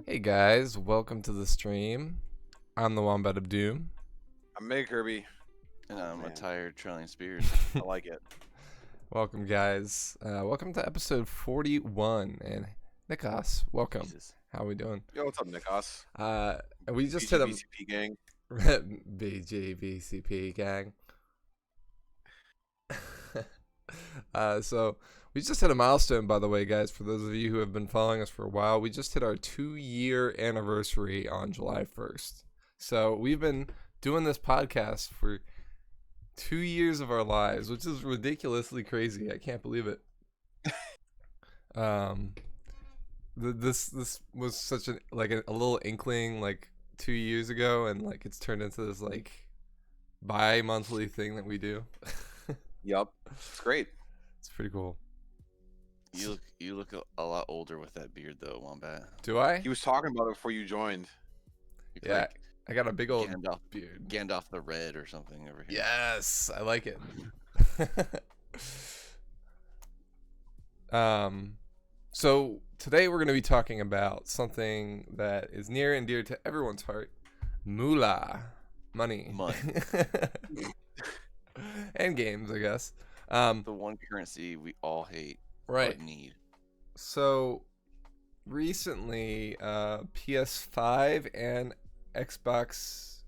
Hey guys, welcome to the stream. I'm the Wombat of Doom. I'm Meg Kirby. And Oh, I'm a man. tired Trillion Spears. I like it. Welcome guys. Welcome to episode 41. And Nikos, welcome. Jesus. How we doing? Yo, what's up, Nikos? We just hit a BGBCP gang. BGBCP gang. So we just hit a milestone, by the way, guys. For those of you who have been following us for a while, we just hit our 2-year anniversary on July 1st. So we've been doing this podcast for 2 years of our lives, which is ridiculously crazy. I can't believe it. This was such a little inkling like 2 years ago, and like it's turned into this like bi-monthly thing that we do. Yup. It's great. It's pretty cool. You look a lot older with that beard though, Wombat. Do I? He was talking about it before you joined. You Yeah, like I got a big old Gandalf, beard. Gandalf the Red or something over here. Yes, I like it. So today we're going to be talking about something that is near and dear to everyone's heart: moolah, money, Money. and games, I guess. The one currency we all hate Right. but need. So recently, PS5 and Xbox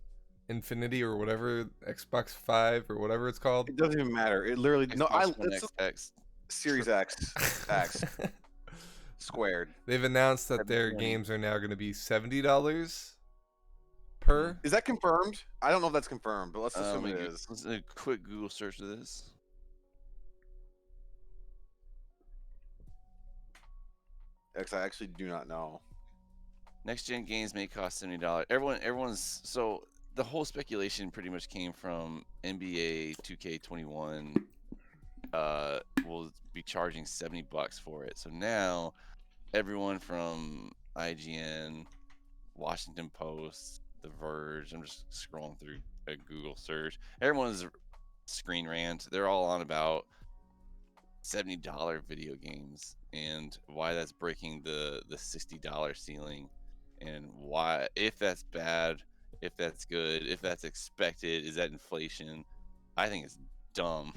Infinity or whatever, Xbox 5 or whatever it's called. It doesn't even matter. It literally Xbox One it's X. Series X squared. They've announced that their $70. games are now going to be $70 per. Is that confirmed? I don't know if that's confirmed, but let's assume it is. Let's do a quick Google search of this. X, I actually do not know. Next gen games may cost $70. Everyone's so the whole speculation pretty much came from NBA 2K21. Will be charging $70 for it. So now everyone from IGN, Washington Post, The Verge. I'm just scrolling through a Google search. Everyone's Screen Rant. They're all on about $70 video games and why that's breaking the $60 ceiling, and why, if that's bad, if that's good, if that's expected, is that inflation? I think it's dumb.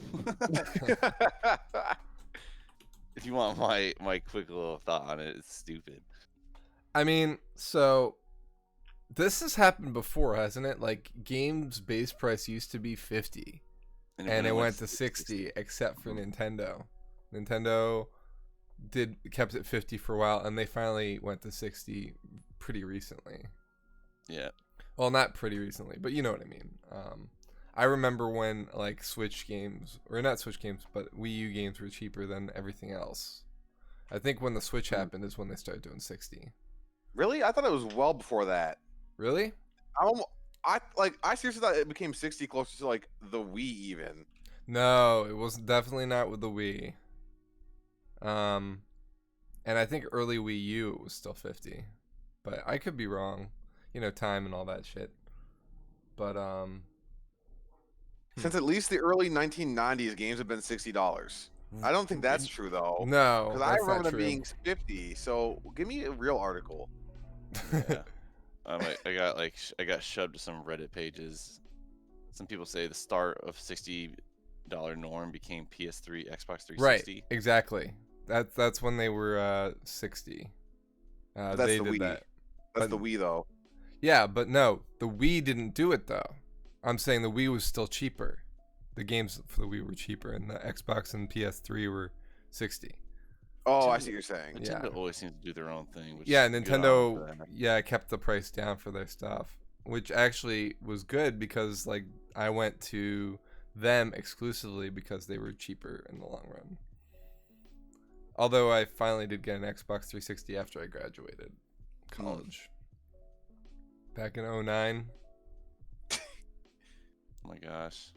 If you want my quick little thought on it, it's stupid. I mean, so this has happened before, hasn't it? Like games base price used to be 50 and it went to 60 except for Nintendo. Nintendo kept it 50 for a while, and they finally went to 60 pretty recently. Yeah. Well, not pretty recently, but you know what I mean. I remember when like Switch games, or not Switch games, but Wii U games were cheaper than everything else. I think when the Switch happened is when they started doing 60. Really? I thought it was well before that. Really? I seriously thought it became 60 closer to like the Wii even. No, it was definitely not with the Wii. And I think early Wii U it was still 50, but I could be wrong. You know, time and all that shit. But Since at least the early 1990s, games have been $60. I don't think that's true though. no, Because I that's remember not them true. being 50. So give me a real article. Yeah. I got shoved to some Reddit pages. Some people say the start of $60 norm became PS3, Xbox 360. Right, exactly. That's when they were 60. That's they the did Wii. that. That's But- the Wii though. Yeah, but no, the Wii didn't do it though. I'm saying the Wii was still cheaper. The games for the Wii were cheaper, and the Xbox and PS3 were 60. Oh, I see what you're saying. Yeah. Nintendo always seems to do their own thing. Which Yeah, is good on them for Nintendo, that. kept the price down for their stuff, which actually was good because like I went to them exclusively because they were cheaper in the long run. Although I finally did get an Xbox 360 after I graduated college. Back in 09. Oh my gosh.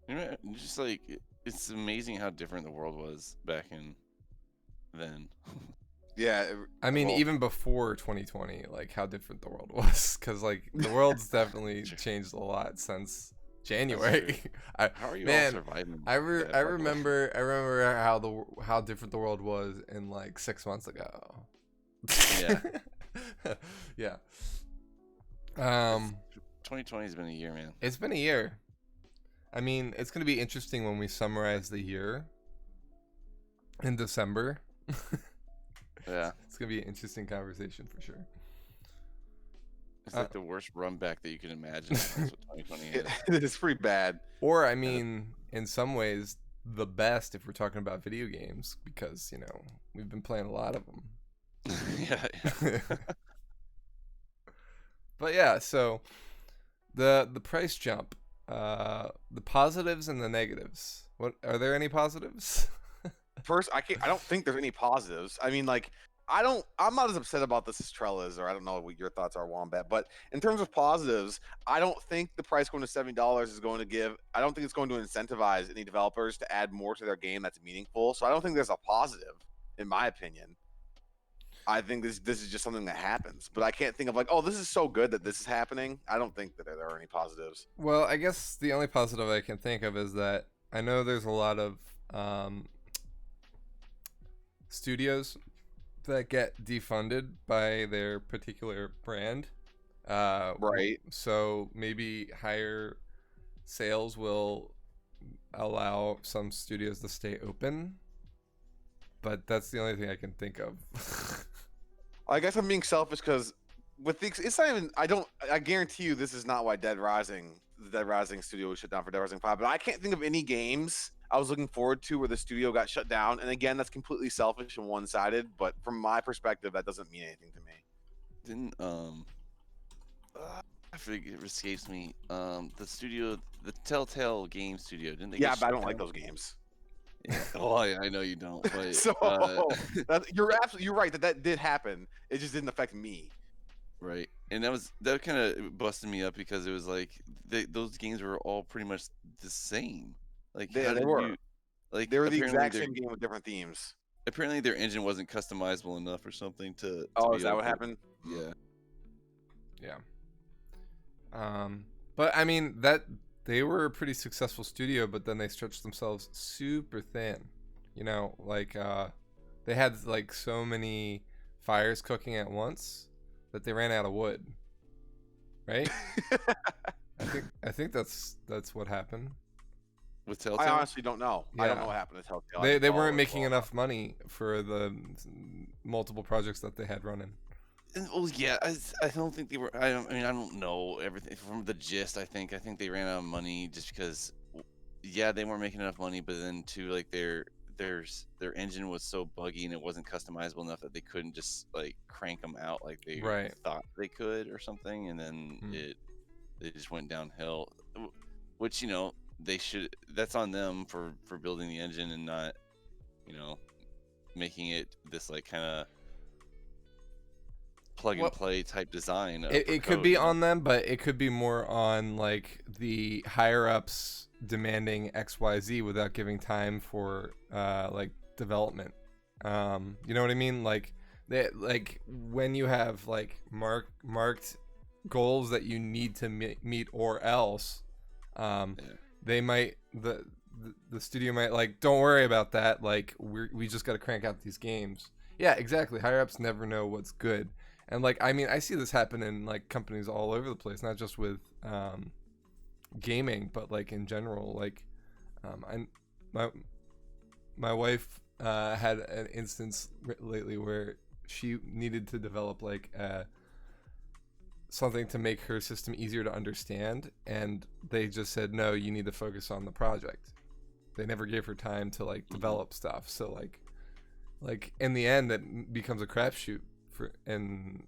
You know, just like it's amazing how different the world was back in then. Yeah. I mean, well, even before 2020, like how different the world was, because like the world's definitely changed a lot since January. How are you Man, all surviving? I that, by the way? remember how different the world was in like 6 months ago. Yeah. Yeah. 2020 has been a year, man. It's been a year. I mean, it's gonna be interesting when we summarize the year in December. Yeah. It's gonna be an interesting conversation for sure. It's like the worst run back that you can imagine. That's what 2020 is. It's pretty bad. Or, I mean, in some ways, the best if we're talking about video games, because, you know, we've been playing a lot of them. Yeah. But yeah, so the price jump, the positives and the negatives. What are there any positives? First, I don't think there's any positives. I mean, like, I'm not as upset about this as Trell is, or I don't know what your thoughts are, Wombat. But in terms of positives, I don't think the price going to $70 is going to give. I don't think it's going to incentivize any developers to add more to their game that's meaningful. So I don't think there's a positive, in my opinion. I think this is just something that happens, but I can't think of like, oh, this is so good that this is happening. I don't think that there are any positives. Well, I guess the only positive I can think of is that I know there's a lot of studios that get defunded by their particular brand. Right. So maybe higher sales will allow some studios to stay open. But that's the only thing I can think of. I guess I'm being selfish because with the it's not even. I guarantee you this is not why the Dead Rising studio was shut down for Dead Rising 5. But I can't think of any games I was looking forward to where the studio got shut down. And again, that's completely selfish and one-sided. But from my perspective, that doesn't mean anything to me. Didn't I forget, it escapes me. The Telltale Game Studio, didn't they? Yeah, get but I shut don't like down? those games. Yeah. Oh, I know you don't. But So you're right that did happen. It just didn't affect me. right, and that kind of busted me up because it was like those games were all pretty much the same. Like They how did were. you? Like They were the apparently exact their same game with different themes. apparently their engine wasn't customizable enough or something to Oh, be is that able what to- happened? Yeah. Yeah. But I mean that they were a pretty successful studio, but then they stretched themselves super thin. You know, like they had like so many fires cooking at once that they ran out of wood. Right? I think that's what happened. With I Telltale. honestly don't know. I don't Yeah. know what happened to Telltale. I They didn't follow weren't it making well enough money for the multiple projects that they had running. Well, yeah, I don't think they were. I mean, I don't know everything from the gist. I think they ran out of money just because, yeah, they weren't making enough money. But then too, like their engine was so buggy and it wasn't customizable enough that they couldn't just like crank them out like they Right. thought they could or something. And then it just went downhill. Which they should. That's on them for building the engine and not, making it this like kind of plug and play type design. It could be on them, but it could be more on like the higher ups demanding XYZ without giving time for like development. You know what I mean? Like when you have like marked goals that you need to meet or else they might the studio might like, don't worry about that, like we just got to crank out these games. Yeah, exactly. Higher ups never know what's good. And like, I mean, I see this happen in like companies all over the place, not just with gaming, but like in general. Like, my wife had an instance lately where she needed to develop like something to make her system easier to understand, and they just said, no, you need to focus on the project. They never gave her time to like develop stuff. So like in the end, that becomes a crapshoot. And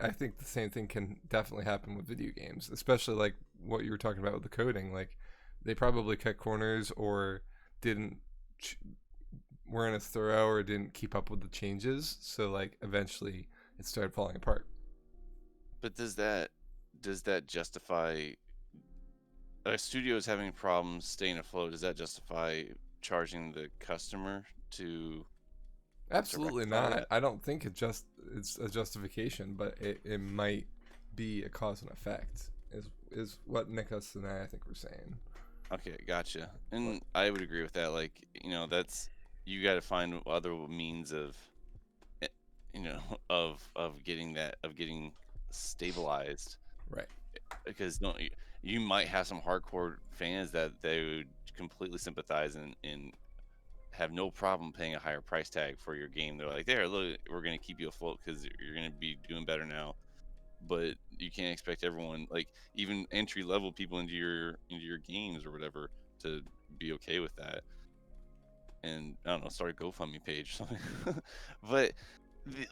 I think the same thing can definitely happen with video games, especially like what you were talking about with the coding. Like they probably cut corners or weren't as thorough or didn't keep up with the changes. So like eventually it started falling apart. But does that justify a studio is having problems staying afloat? Does that justify charging the customer to? Absolutely not. I don't think it's a justification, but it might be a cause and effect. Is what Nicholas and I think were saying. Okay, gotcha. And I would agree with that. Like, that's, you got to find other means of, of getting stabilized. Right. Because no, you might have some hardcore fans that they would completely sympathize and have no problem paying a higher price tag for your game. They're like, there, look, we're going to keep you afloat because you're going to be doing better now. But you can't expect everyone, like even entry level people into your games or whatever, to be okay with that. And I don't know, start a GoFundMe page or something. But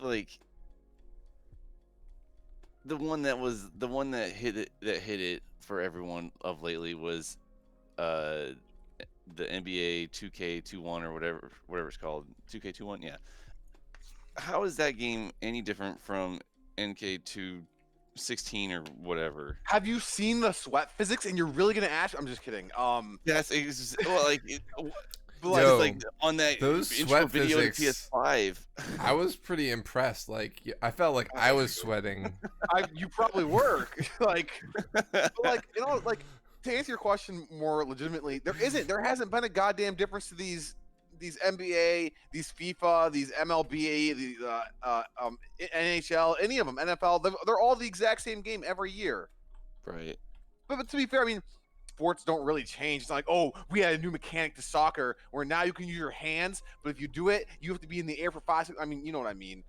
like the one that hit it for everyone of lately was uh the NBA 2K21 or whatever it's called, 2K21. Yeah. How is that game any different from NK216 or whatever? Have you seen the sweat physics? And you're really gonna ask? I'm just kidding. Well, like But like, Yo, like on that those intro sweat video to physics, PS5. I was pretty impressed. Like, I felt like I was sweating. you probably were like, but like, to answer your question more legitimately, there hasn't been a goddamn difference to these NBA, these FIFA, these MLB, these NHL, any of them, NFL. They're all the exact same game every year. Right. But to be fair, I mean, sports don't really change. It's not like, oh, we had a new mechanic to soccer where now you can use your hands, but if you do it, you have to be in the air for 5 seconds. I mean, you know what I mean.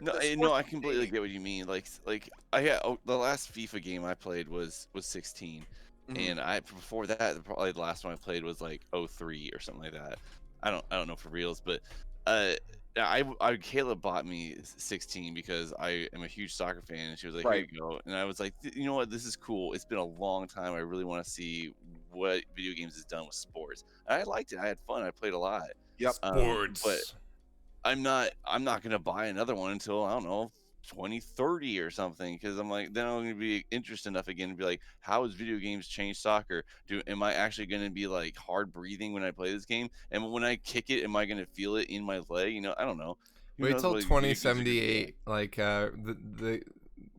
No, I completely get what you mean. Like I had the last FIFA game I played was 16, and before that probably the last one I played was like 03 or something like that. I don't know for reals, but Kayla bought me 16 because I am a huge soccer fan, and she was like, Right. "Here you go," and I was like, "You know what? This is cool. It's been a long time. I really want to see what video games has done with sports." And I liked it. I had fun. I played a lot. Yep. But I'm not gonna buy another one until I don't know 2030 or something, because I'm like, then I'm gonna be interested enough again to be like, how has video games changed soccer? Am I actually gonna be like hard breathing when I play this game? And when I kick it, am I gonna feel it in my leg? I don't know. Who Wait knows till what video games are gonna be 2078. Like, the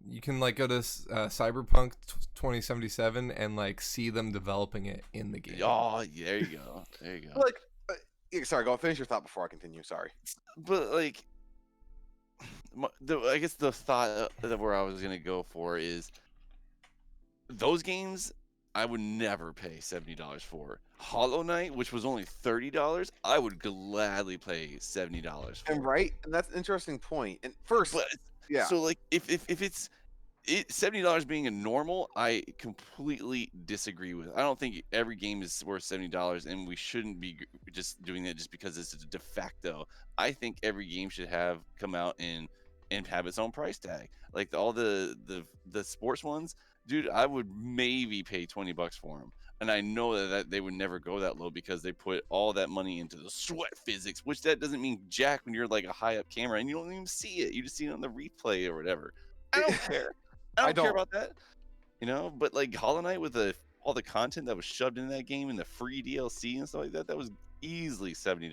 you can like go to Cyberpunk 2077 and like see them developing it in the game. Oh, there you go. There you go. Like, sorry, go finish your thought before I continue. Sorry. But like, I guess the thought that where I was gonna go for is those games I would never pay $70 for. Hollow Knight, which was only $30, I would gladly pay $70 for. And right, and that's an interesting point. And first, But yeah, so like if it's $70 being a normal, I completely disagree with. I don't think every game is worth $70, and we shouldn't be just doing that just because it's a de facto. I think every game should have come out and have its own price tag. Like all the sports ones, dude, I would maybe pay $20 for them. And I know that they would never go that low because they put all that money into the sweat physics, which that doesn't mean jack when you're like a high up camera and you don't even see it. You just see it on the replay or whatever. I don't care. I don't care about that. But like Hollow Knight with all the content that was shoved in that game and the free DLC and stuff like that, that was easily $70.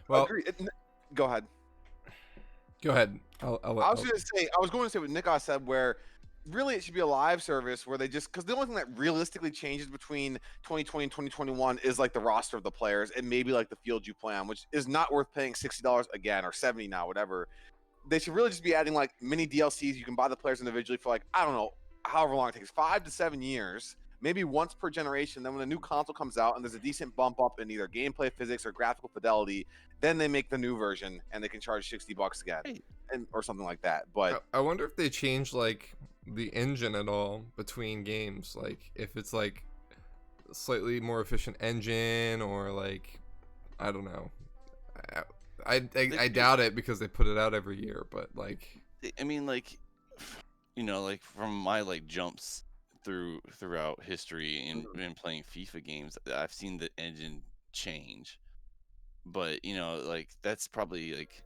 Well, agree. Go ahead. Go ahead. I was going to say what Nick said, where really it should be a live service where they just, because the only thing that realistically changes between 2020 and 2021 is like the roster of the players and maybe like the field you play on, which is not worth paying $60 again or 70 now, whatever. They should really just be adding like mini DLCs. You can buy the players individually for like, I don't know, however long it takes, 5 to 7 years, maybe once per generation. Then when a new console comes out and there's a decent bump up in either gameplay physics or graphical fidelity, then they make the new version and they can charge $60 again, or something like that. But I wonder if they change like the engine at all between games, like if it's like a slightly more efficient engine or like, I don't know. I doubt it because they put it out every year, but like, I mean, like, like from my like jumps throughout history in playing FIFA games, I've seen the engine change, but like that's probably like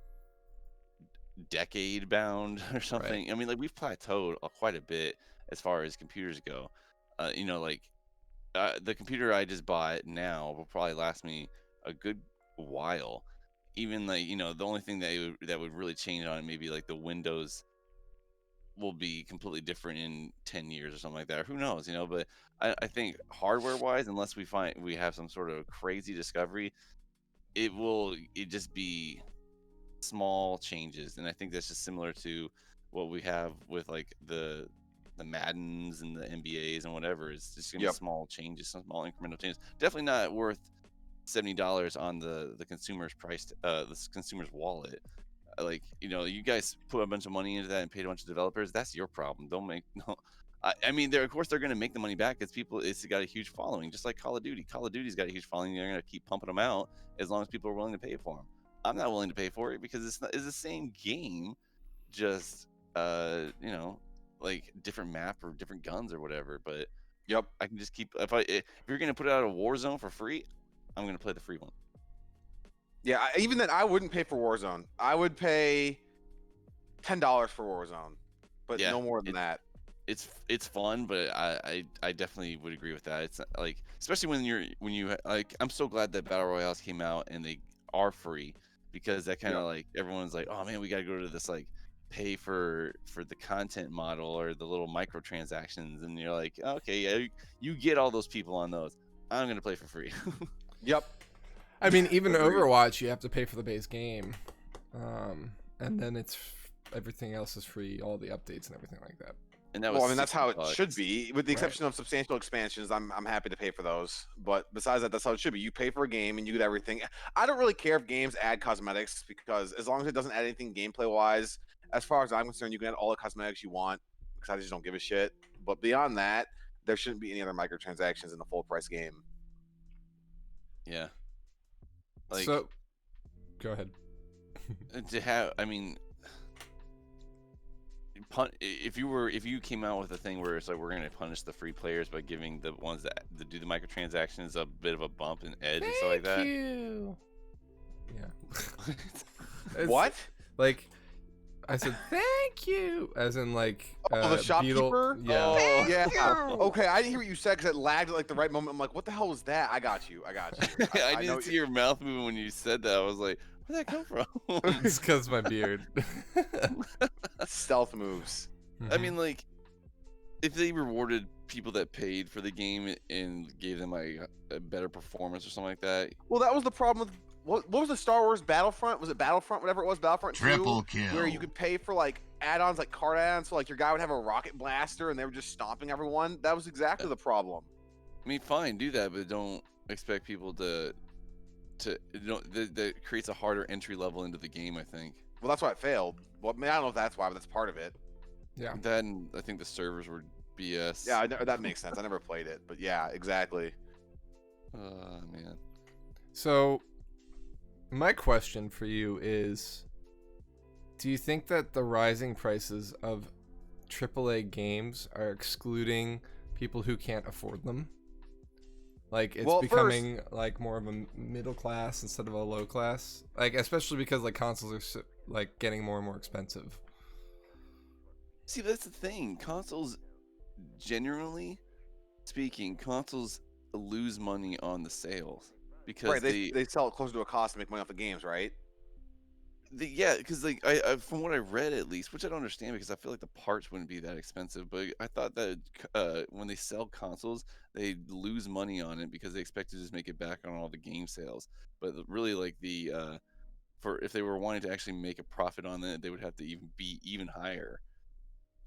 decade bound or something. Right. I mean, like we've plateaued quite a bit as far as computers go. Like the computer I just bought now will probably last me a good while. Even like the only thing that would really change on it, maybe like the Windows will be completely different in 10 years or something like that. Or who knows, but I think hardware wise, unless we have some sort of crazy discovery, it just be small changes. And I think that's just similar to what we have with like the Maddens and the NBAs and whatever. It's just gonna be small changes, some small incremental changes. Definitely not worth $70 on the consumer's price, the consumer's wallet. Like, you know, you guys put a bunch of money into that and paid a bunch of developers. That's your problem. Don't make no. I mean, of course they're going to make the money back because people. It's got a huge following, just like Call of Duty. Call of Duty's got a huge following. They're going to keep pumping them out as long as people are willing to pay for them. I'm not willing to pay for it because it's the same game, just you know, like different map or different guns or whatever. But I can just keep if you're going to put out a Warzone for free, I'm going to play the free one. Yeah, even then, I wouldn't pay for Warzone. I would pay $10 for Warzone, but no more than that. It's fun, but I definitely would agree with that. It's like, especially when you like, I'm so glad that Battle Royales came out and they are free, because that kind of like everyone's like, oh man, we got to go to this like pay for the content model or the little microtransactions, and you're like, okay, yeah, you get all those people on those. I'm gonna play for free. I mean, even Overwatch, you have to pay for the base game, and then everything else is free, all the updates and everything like that. And that I mean, that's how it should be, with the exception of substantial expansions. I'm happy to pay for those, but besides that, that's how it should be. You pay for a game and you get everything. I don't really care if games add cosmetics, because as long as it doesn't add anything gameplay wise, as far as I'm concerned, you can add all the cosmetics you want, because I just don't give a shit. But beyond that, there shouldn't be any other microtransactions in the full price game. Yeah. Like, so, go ahead. To have, I mean, if you came out with a thing where it's like, we're gonna punish the free players by giving the ones that do the microtransactions a bit of a bump and edge and stuff like that. Thank you. Yeah. What? Like, I said thank you, as in like the shopkeeper. Yeah. Oh, yeah. Okay, I didn't hear what you said because it lagged at like the right moment. I'm like, what the hell was that? I got you. I didn't see your mouth moving when you said that. I was like, where'd that come from? It's because my beard. Stealth moves. I mean, like, if they rewarded people that paid for the game and gave them like a better performance or something like that. Well, that was the problem with what was the Star Wars Battlefront? Was it Battlefront? Whatever it was, Battlefront 2, Triple kill. where you could pay for like add-ons, like card add-ons. So like your guy would have a rocket blaster and they were just stomping everyone. That was exactly the problem. I mean, fine, do that, but don't expect people to that creates a harder entry level into the game, I think. Well, that's why it failed. Well, I mean, I don't know if that's why, but that's part of it. Yeah. Then I think the servers were BS. Yeah, that makes sense. I never played it, but yeah, exactly. Man. So, my question for you is, do you think that the rising prices of AAA games are excluding people who can't afford them? Like, it's becoming like more of a middle class instead of a low class, like, especially because like consoles are like getting more and more expensive. See, that's the thing. Consoles, generally speaking, consoles lose money on the sales because they sell it closer to a cost to make money off the games, right? Yeah, because like I from what I read at least, which I don't understand because I feel like the parts wouldn't be that expensive, but I thought that when they sell consoles, they lose money on it because they expect to just make it back on all the game sales. But really, like for if they were wanting to actually make a profit on it, they would have to be even higher.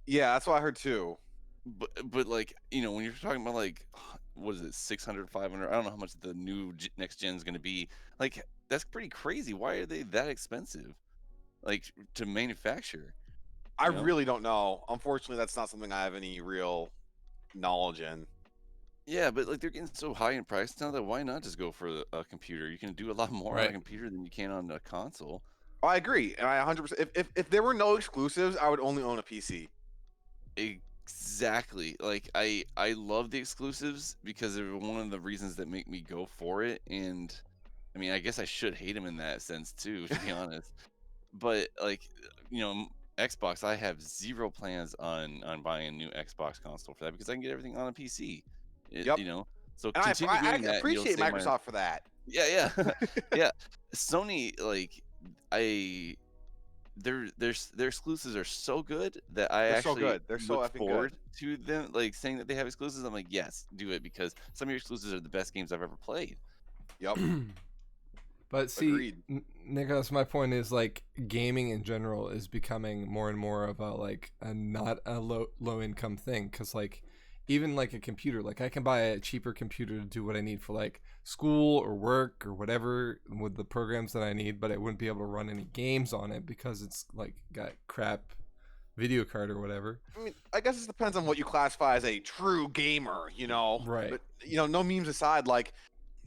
Yeah, that's what I heard too. But like, you know, when you're talking about like, what is it, 600, 500? I don't know how much the new next gen is going to be. Like, that's pretty crazy. Why are they that expensive, like, to manufacture? I really don't know. Unfortunately, that's not something I have any real knowledge in. Yeah, but like they're getting so high in price now that why not just go for a computer? You can do a lot more on a computer than you can on a console. Oh, I agree, and I 100%. If there were no exclusives, I would only own a PC. Exactly. Like I love the exclusives because they're one of the reasons that make me go for it. And I mean, I guess I should hate them in that sense too, to be honest. But like, you know, Xbox, I have zero plans on buying a new Xbox console for that because I can get everything on a PC. You know, so and continue doing that. I appreciate Microsoft for that. Yeah, yeah. Sony, like, their exclusives are so good that they're look forward to them, like saying that they have exclusives. I'm like, yes, do it, because some of your exclusives are the best games I've ever played. Yep. But see, Agreed. Nicholas, my point is like gaming in general is becoming more and more of a not a low income thing, because like even like a computer, like I can buy a cheaper computer to do what I need for like school or work or whatever with the programs that I need, but I wouldn't be able to run any games on it because it's like got crap video card or whatever. I mean, I guess it depends on what you classify as a true gamer, Right. But no memes aside, like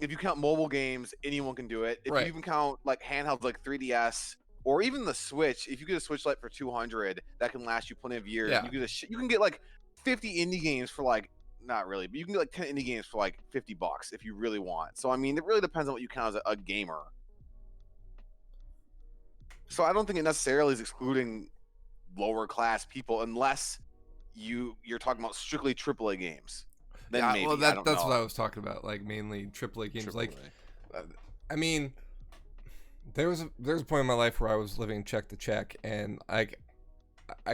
if you count mobile games, anyone can do it. If Right. you even count like handhelds like 3DS or even the Switch, if you get a Switch Lite for 200, that can last you plenty of years. Yeah. You can get like 50 indie games for like not really, but you can get like 10 indie games for like $50 if you really want. So I mean, it really depends on what you count as a gamer. So I don't think it necessarily is excluding lower class people unless you're talking about strictly AAA games. Then Yeah, maybe well, I don't that's know. what I was talking about, like mainly AAA games. Like, AAA. I mean, there was a point in my life where I was living check to check, and I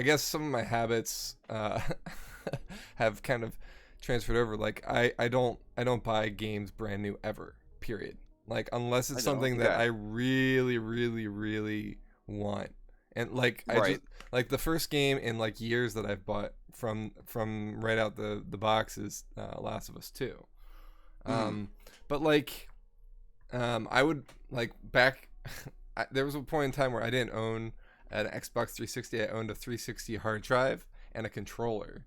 guess some of my habits have kind of transferred over. Like, I don't buy games brand new ever. Period. Like, unless it's something that I really, really, really want. And like like the first game in like years that I've bought from right out the box is Last of Us 2. But like I would like back there was a point in time where I didn't own an Xbox 360. I owned a 360 hard drive and a controller.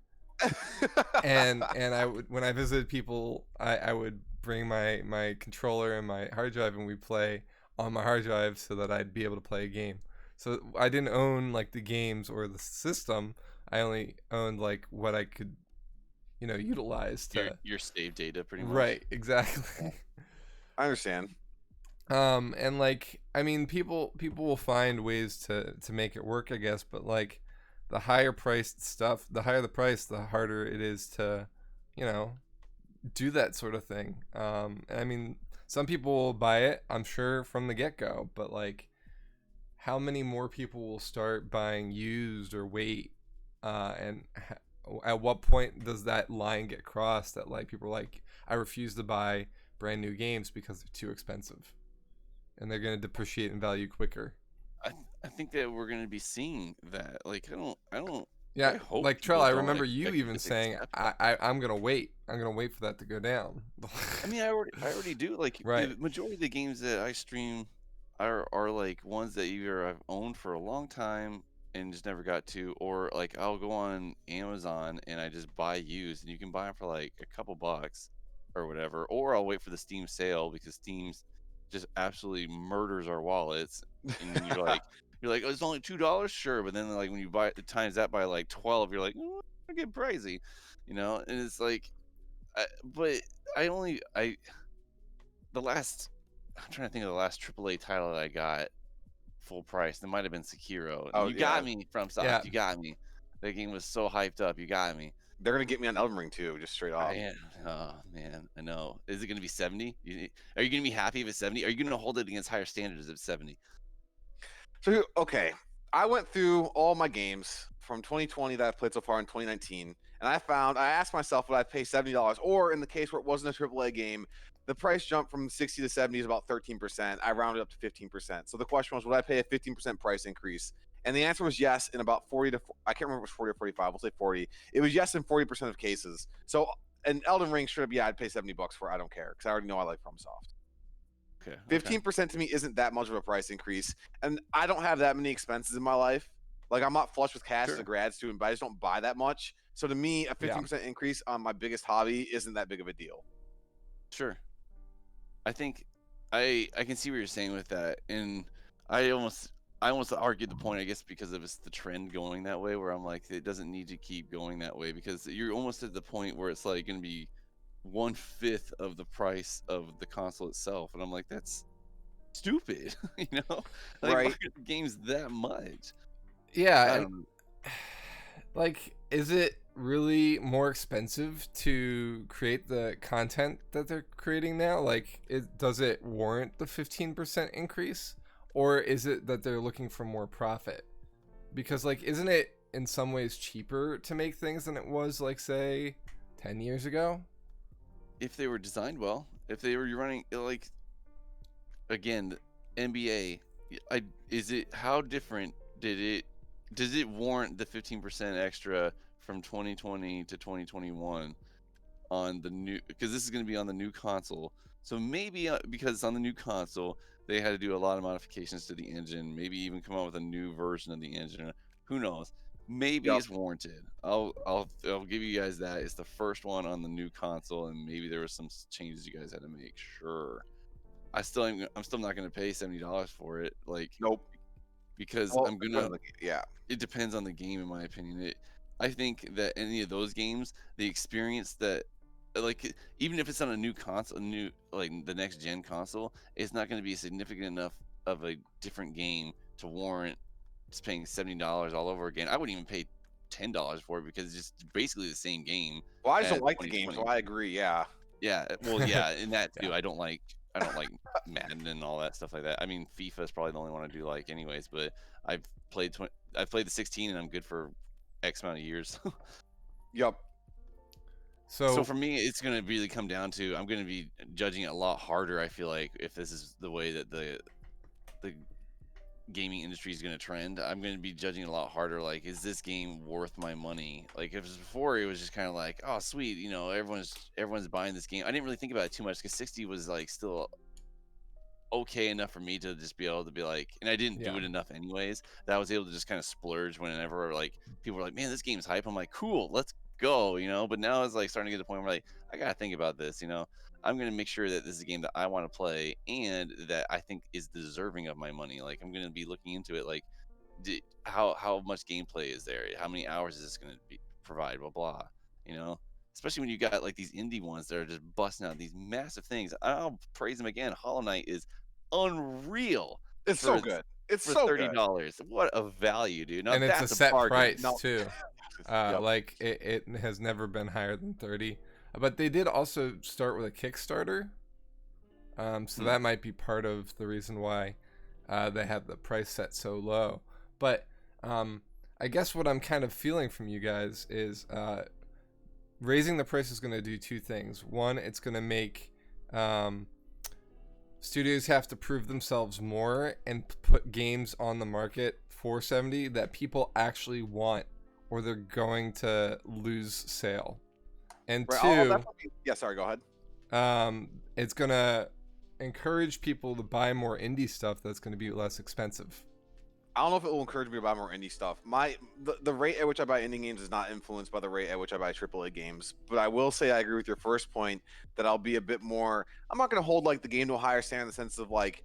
and I would, when I visited people, I would bring my controller and my hard drive, and we'd play on my hard drive so that I'd be able to play a game. So I didn't own like the games or the system. I only owned like what I could, utilize to Your save data, pretty much. Right, exactly. I understand. And like, I mean, people will find ways to make it work, I guess. But like, the higher priced stuff, the higher the price, the harder it is to, do that sort of thing. And I mean, some people will buy it, I'm sure, from the get go. But like, how many more people will start buying used or wait? And at what point does that line get crossed that like people are like, I refuse to buy brand new games because they're too expensive, and they're going to depreciate in value quicker? I think that we're going to be seeing that. Like, I don't. Yeah, I hope like Trell, people I don't remember you expect even it to saying, accept that. I'm going to wait. I'm going to wait for that to go down. I mean, I already do. Like, Right. the majority of the games that I stream are like ones that either I've owned for a long time and just never got to, or like I'll go on Amazon and I just buy used, and you can buy them for like a couple bucks or whatever, or I'll wait for the Steam sale because Steam's just absolutely murders our wallets, and you're like oh, it's only $2, sure, but then like when you buy it times that by like 12, you're like, oh, I get pricey, and it's like, but I'm trying to think of the last AAA title that I got full price. That might have been Sekiro. Oh, You got me, FromSoft. Yeah. You got me. That game was so hyped up. You got me. They're gonna get me on Elden Ring too, just straight off. Oh man, I know. Is it going to be 70? Are you going to be happy if it's 70? Are you going to hold it against higher standards if it's 70? So okay, I went through all my games from 2020 that I've played so far in 2019, and I asked myself, would I pay $70? Or in the case where it wasn't a AAA game, the price jump from 60 to 70 is about 13%. I rounded up to 15%. So the question was, would I pay a 15% price increase? And the answer was yes in about 40 to, I can't remember if it was 40 or 45. We'll say 40. It was yes in 40% of cases. So an Elden Ring straight up, yeah, I'd pay $70 for it. I don't care because I already know I like FromSoft. Okay. 15% to me isn't that much of a price increase. And I don't have that many expenses in my life. Like, I'm not flush with cash as a grad student, but I just don't buy that much. So to me, a 15% increase on my biggest hobby isn't that big of a deal. Sure. I think I can see what you're saying with that, and I almost argued the point, I guess, because of it's the trend going that way, where I'm like, it doesn't need to keep going that way, because you're almost at the point where it's like going to be 1/5 of the price of the console itself, and I'm like, that's stupid, like, Right. why are the games that much? Yeah, I and don't know. like, is it really more expensive to create the content that they're creating now? Like, does it warrant the 15% increase, or is it that they're looking for more profit? Because like, isn't it in some ways cheaper to make things than it was, like, say 10 years ago? If they were designed well, if they were running, like, again, NBA, how different does it warrant the 15% extra from 2020 to 2021 on the new, because this is going to be on the new console. So maybe because it's on the new console, they had to do a lot of modifications to the engine, maybe even come out with a new version of the engine. Who knows? Maybe Yep. it's warranted. I'll give you guys that. It's the first one on the new console, and maybe there were some changes you guys had to make. Sure. I'm still not going to pay $70 for it. Like, Nope. because Well, I'm gonna. yeah. It depends on the game, in my opinion. I think that any of those games, the experience that, like, even if it's on a new console, like the next gen console, it's not going to be significant enough of a different game to warrant just paying $70 all over again. I wouldn't even pay $10 for it because it's just basically the same game. Well, I just as don't like the game, 2020. so I agree. Yeah. Yeah, well, yeah, and that too. Yeah. I don't like Madden and all that stuff like that. I mean, FIFA is probably the only one I do like, anyways. But I've played the 16, and I'm good for X amount of years. Yep. So for me, it's gonna really come down to, I'm gonna be judging it a lot harder. I feel like if this is the way that the gaming industry is going to trend, I'm going to be judging it a lot harder. Like, is this game worth my money? Like, if it was before, it was just kind of like, oh, sweet, you know, everyone's buying this game. I didn't really think about it too much because 60 was like still okay enough for me to just be able to be like, and I didn't do it enough anyways, that I was able to just kind of splurge whenever like people were like, man, this game's hype. I'm like, cool, let's go, you know. But now it's like starting to get to the point where like, I gotta think about this, you know. I'm gonna make sure that this is a game that I want to play and that I think is deserving of my money. Like, I'm gonna be looking into it, like, how much gameplay is there? How many hours is this gonna provide? Blah blah, you know. Especially when you got like these indie ones that are just busting out these massive things. I'll praise them again. Hollow Knight is unreal. It's so good. It's for so $30. good. What a value, dude! Now and it's that's a set bargain. price No. too. Yep. Like it has never been higher than 30. But they did also start with a Kickstarter. So that might be part of the reason why they have the price set so low. But I guess what I'm kind of feeling from you guys is raising the price is going to do two things. One, it's going to make studios have to prove themselves more and put games on the market for $70 that people actually want, or they're going to lose sale. And Right, two, yeah, sorry, go ahead. it's gonna encourage people to buy more indie stuff that's going to be less expensive. I don't know if it will encourage me to buy more indie stuff. The rate at which I buy indie games is not influenced by the rate at which I buy AAA games. But I will say I agree with your first point that I'll be a bit more. I'm not going to hold like the game to a higher standard in the sense of like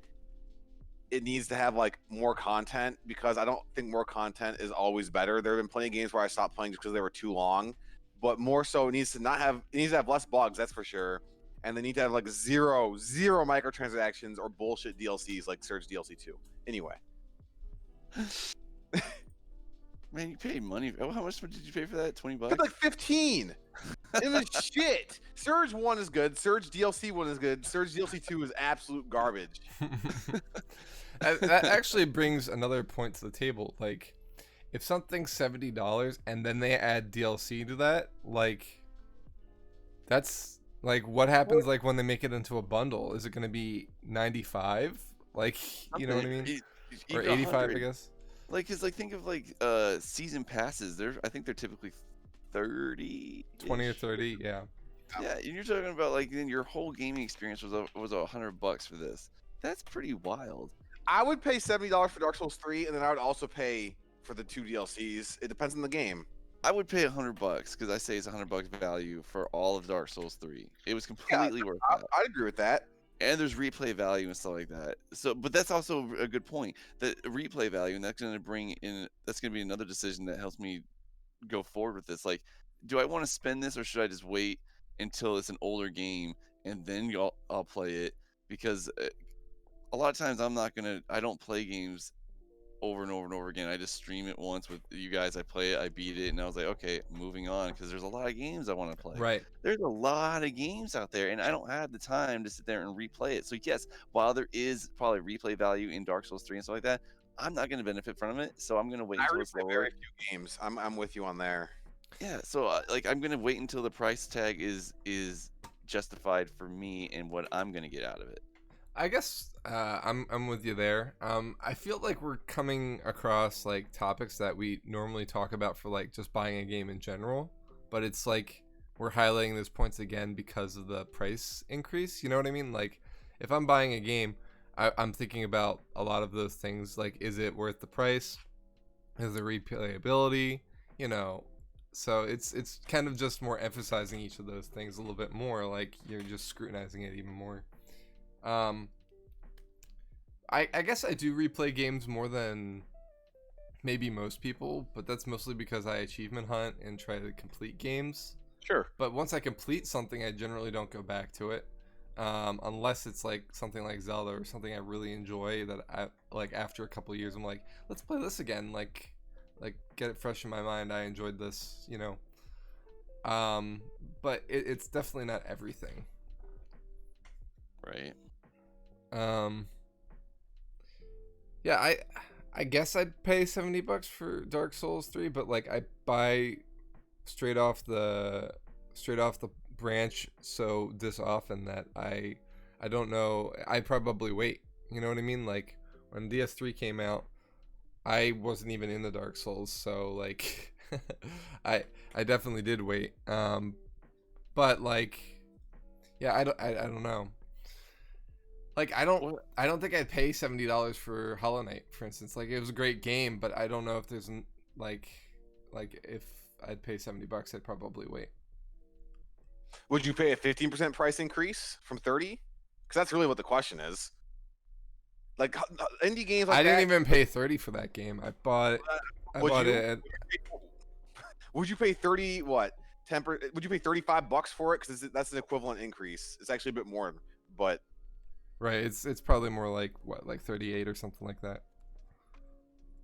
it needs to have like more content, because I don't think more content is always better. There have been plenty of games where I stopped playing just because they were too long. But more so, it needs to have less bugs, that's for sure. And they need to have like zero microtransactions or bullshit DLCs like Surge DLC 2. Anyway. Man, you paid money. How much did you pay for that? $20? It's like 15. It was shit. Surge 1 is good. Surge DLC 1 is good. Surge DLC 2 is absolute garbage. That actually brings another point to the table. Like, if something's $70 and then they add DLC to that, like, that's like what happens like when they make it into a bundle? Is it going to be 95? Like, you know what I mean? Or 85, I guess. Like, cause like think of like season passes. I think they're typically 30, 20 or 30, yeah. Yeah, and you're talking about like then your whole gaming experience was $100 for this. That's pretty wild. I would pay $70 for Dark Souls 3, and then I would also pay for the 2 DLCs. It depends on the game. I would pay $100 because I say it's $100 value for all of Dark Souls 3. It was completely worth it. I agree with that. And there's replay value and stuff like that. So, but that's also a good point. That replay value, and that's going to be another decision that helps me go forward with this. Like, do I want to spend this, or should I just wait until it's an older game and then I'll play it? Because a lot of times I don't play games over and over and over again. I just stream it once with you guys. I play it, I beat it, and I was like, okay, moving on, because there's a lot of games I want to play. Right. There's a lot of games out there, and I don't have the time to sit there and replay it. So yes, while there is probably replay value in Dark Souls 3 and stuff like that, I'm not going to benefit from it. So I'm going to wait until it's lower. Very few games. I'm with you on there. Yeah. So like I'm going to wait until the price tag is justified for me and what I'm going to get out of it. I guess I'm with you there. I feel like we're coming across like topics that we normally talk about for like just buying a game in general, but it's like we're highlighting those points again because of the price increase. You know what I mean? Like if I'm buying a game, I'm thinking about a lot of those things. Like, is it worth the price? Is the replayability? You know, so it's kind of just more emphasizing each of those things a little bit more. Like you're just scrutinizing it even more. I guess I do replay games more than maybe most people, but that's mostly because I achievement hunt and try to complete games. Sure. But once I complete something, I generally don't go back to it, unless it's like something like Zelda or something I really enjoy that I like. After a couple of years, I'm like, let's play this again. Like get it fresh in my mind. I enjoyed this, you know. But it's definitely not everything. Right. Yeah, I guess I'd pay $70 for Dark Souls 3, but like I buy straight off the branch so this often that I don't know. I probably wait. You know what I mean? Like when DS3 came out, I wasn't even in the Dark Souls, so like I definitely did wait. But like yeah, I don't know. Like I don't think I'd pay $70 for Hollow Knight, for instance. Like it was a great game, but I don't know if there's like if I'd pay $70, I'd probably wait. Would you pay a 15% price increase from 30? Because that's really what the question is. Like indie games like I didn't that, even pay 30 for that game. I bought it. Would you pay 30? What? Would you pay $35 for it? Because that's an equivalent increase. It's actually a bit more, but right. It's probably more like what, like 38 or something like that.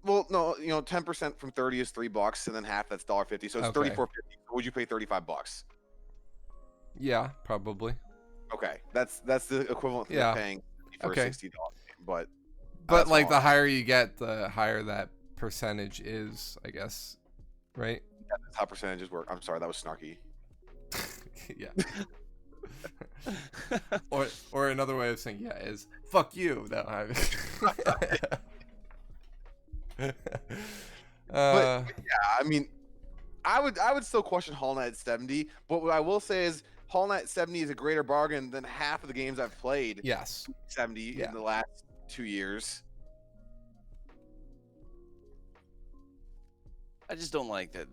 well, no, 10% from 30 is $3, and then half that's $1.50, so it's Okay. $34.50. Would you pay $35? Yeah, probably. Okay, that's the equivalent to Yeah. paying for Okay. a $60 game, but But like all. the higher you get, the higher that percentage is, I guess. Right? That's how percentages work. I'm sorry, that was snarky. Yeah. or another way of saying yeah is fuck you. No, But yeah, I mean, I would still question Hollow Knight at 70, but what I will say is Hollow Knight 70 is a greater bargain than half of the games I've played. yes. 70 Yeah. in the last 2 years. I just don't like that.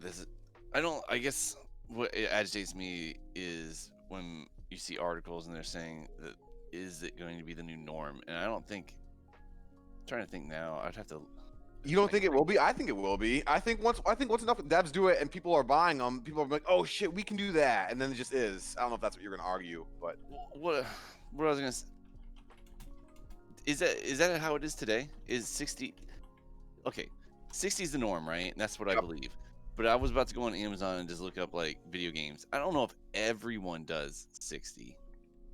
I guess what it agitates me is when you see articles and they're saying that is it going to be the new norm? And I don't think. I'm trying to think now. I'd have to. You don't think it will be? I think it will be. I think once enough devs do it and people are buying them, people are like, "Oh shit, we can do that," and then it just is. I don't know if that's what you're going to argue, but What I was gonna. Is that how it is today? Is 60? Okay, 60 is the norm, right? And that's what I believe. But I was about to go on Amazon and just look up like video games. I don't know if everyone does 60.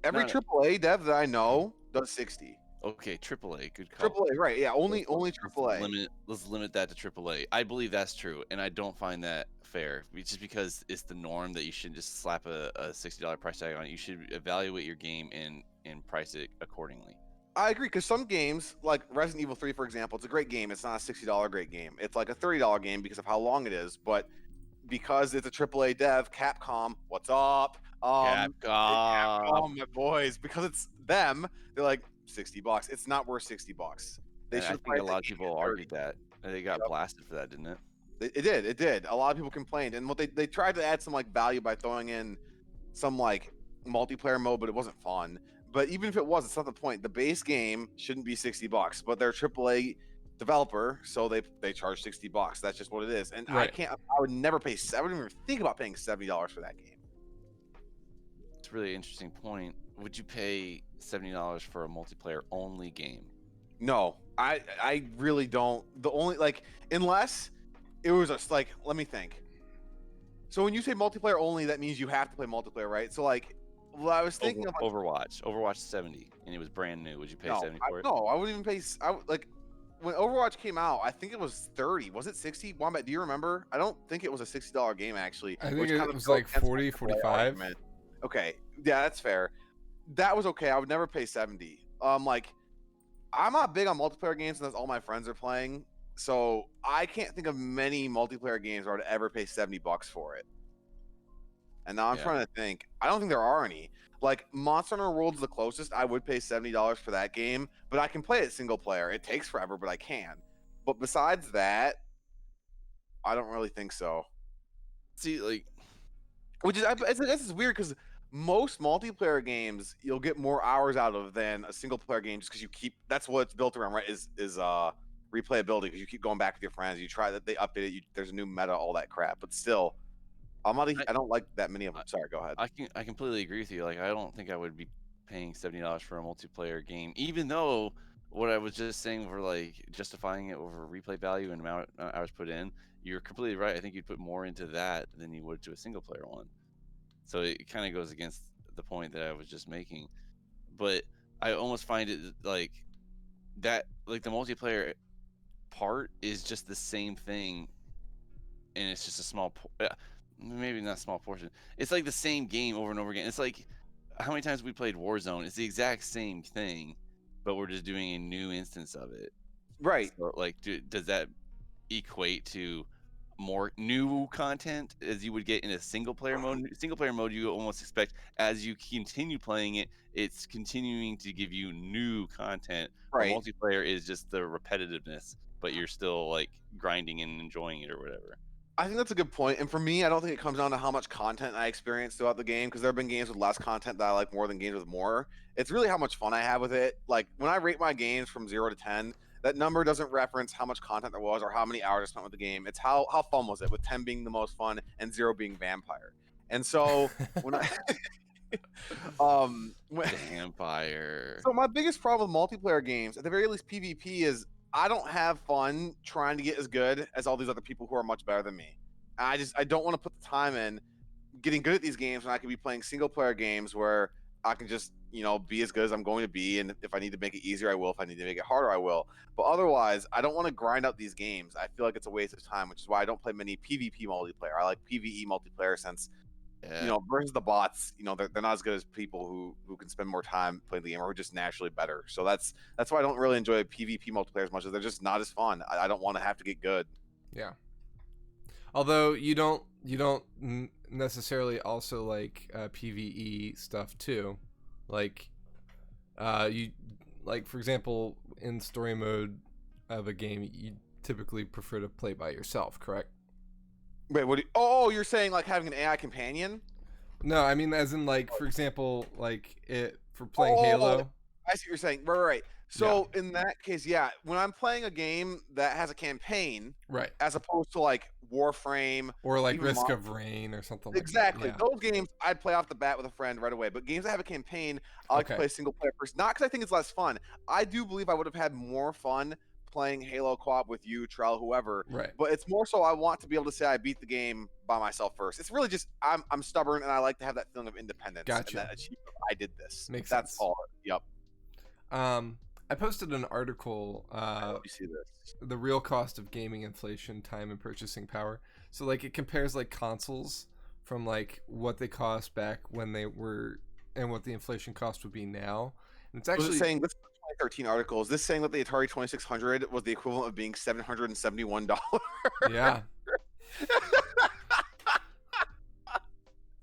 every AAA dev that I know does 60. Okay, AAA, good call. AAA, right? Yeah, only AAA. Let's limit that to AAA. I believe that's true, and I don't find that fair. Just because it's the norm that you shouldn't just slap a $60 price tag on it. You should evaluate your game and price it accordingly. I agree, because some games, like Resident Evil 3, for example, it's a great game. It's not a $60 great game. It's like a $30 game because of how long it is. But because it's a AAA dev, Capcom, what's up? Capcom, my boys. Because it's them, they're like $60. It's not worth $60. They And I should. think a lot of people argued that. And they got blasted for that, didn't it? It did. A lot of people complained, and what they tried to add some like value by throwing in some like multiplayer mode, but it wasn't fun. But even if it was, it's not the point. The base game shouldn't be $60, but they're AAA developer, so they charge $60. That's just what it is. And Right. I would never pay. I wouldn't even think about paying $70 for that game. It's a really interesting point. Would you pay $70 for a multiplayer only game? No, I really don't. The only like unless it was just like, let me think. So when you say multiplayer only, that means you have to play multiplayer, right? So like, well, I was thinking of like, Overwatch 70, and it was brand new. Would you pay 70 for it? No, I wouldn't even pay. Like when Overwatch came out, I think it was 30. Was it 60? Wombat, do you remember? I don't think it was a $60 game actually. I think which it kind of was goes like against 40, my 45. argument. Okay, yeah, that's fair. That was okay. I would never pay 70. Like I'm not big on multiplayer games unless all my friends are playing. So I can't think of many multiplayer games where I'd ever pay $70 for it. And now I'm trying to think. I don't think there are any. Like Monster Hunter World's the closest. I would pay $70 for that game, but I can play it single player. It takes forever, but I can. But besides that, I don't really think so. See, like, Which is it's weird because most multiplayer games you'll get more hours out of than a single player game just because you keep. That's what it's built around, right? Is replayability because you keep going back with your friends. You try that they update it. There's a new meta, all that crap. But still, I don't like that many of them. Sorry, go ahead. I completely agree with you. Like, I don't think I would be paying $70 for a multiplayer game, even though what I was just saying for like justifying it over replay value and amount of hours put in. You're completely right. I think you'd put more into that than you would to a single player one. So it kind of goes against the point that I was just making. But I almost find it like that, like the multiplayer part is just the same thing, and it's just a small, maybe not a small portion. It's like the same game over and over again. It's like how many times we played Warzone? It's the exact same thing, but we're just doing a new instance of it. Right. So, like, does that equate to more new content as you would get in a single player mode? Single player mode, you almost expect as you continue playing it, it's continuing to give you new content. Right. Multiplayer is just the repetitiveness, but you're still like grinding and enjoying it or whatever. I think that's a good point. And for me, I don't think it comes down to how much content I experience throughout the game because there have been games with less content that I like more than games with more. It's really how much fun I have with it. Like when I rate my games from 0 to 10, that number doesn't reference how much content there was or how many hours I spent with the game. It's how fun was it, with 10 being the most fun and 0 being vampire. And so when I Vampire. So my biggest problem with multiplayer games, at the very least PvP, is I don't have fun trying to get as good as all these other people who are much better than me. I don't want to put the time in getting good at these games when I could be playing single player games where I can just, be as good as I'm going to be. And if I need to make it easier, I will. If I need to make it harder, I will. But otherwise, I don't want to grind out these games. I feel like it's a waste of time, which is why I don't play many PvP multiplayer. I like PvE multiplayer since, versus the bots, they're not as good as people who can spend more time playing the game or who are just naturally better. So that's why I don't really enjoy PvP multiplayer as much as they're just not as fun. I don't want to have to get good. Yeah. Although you don't necessarily also like PvE stuff too, like you like for example in story mode of a game you typically prefer to play by yourself, correct? Wait, what? You're saying like having an AI companion? No, I mean as in like for example like it for playing Halo. I see what you're saying. Right. So in that case, when I'm playing a game that has a campaign, right, as opposed to like Warframe or like Risk of Rain or something like exactly that. Those games I'd play off the bat with a friend right away. But games that have a campaign, I like to play single player first. Not because I think it's less fun. I do believe I would have had more fun playing Halo co-op with you, Trell, whoever. Right. But it's more so I want to be able to say I beat the game by myself first. It's really just I'm stubborn and I like to have that feeling of independence. Gotcha. And that achievement. I did this. Makes That's sense. all. Yep. I posted an article, you see this. The real cost of gaming inflation, time and purchasing power. So like it compares like consoles from like what they cost back when they were and what the inflation cost would be now. And it's actually saying this is a 2013 article. Is this saying that the Atari 2600 was the equivalent of being $771? Yeah.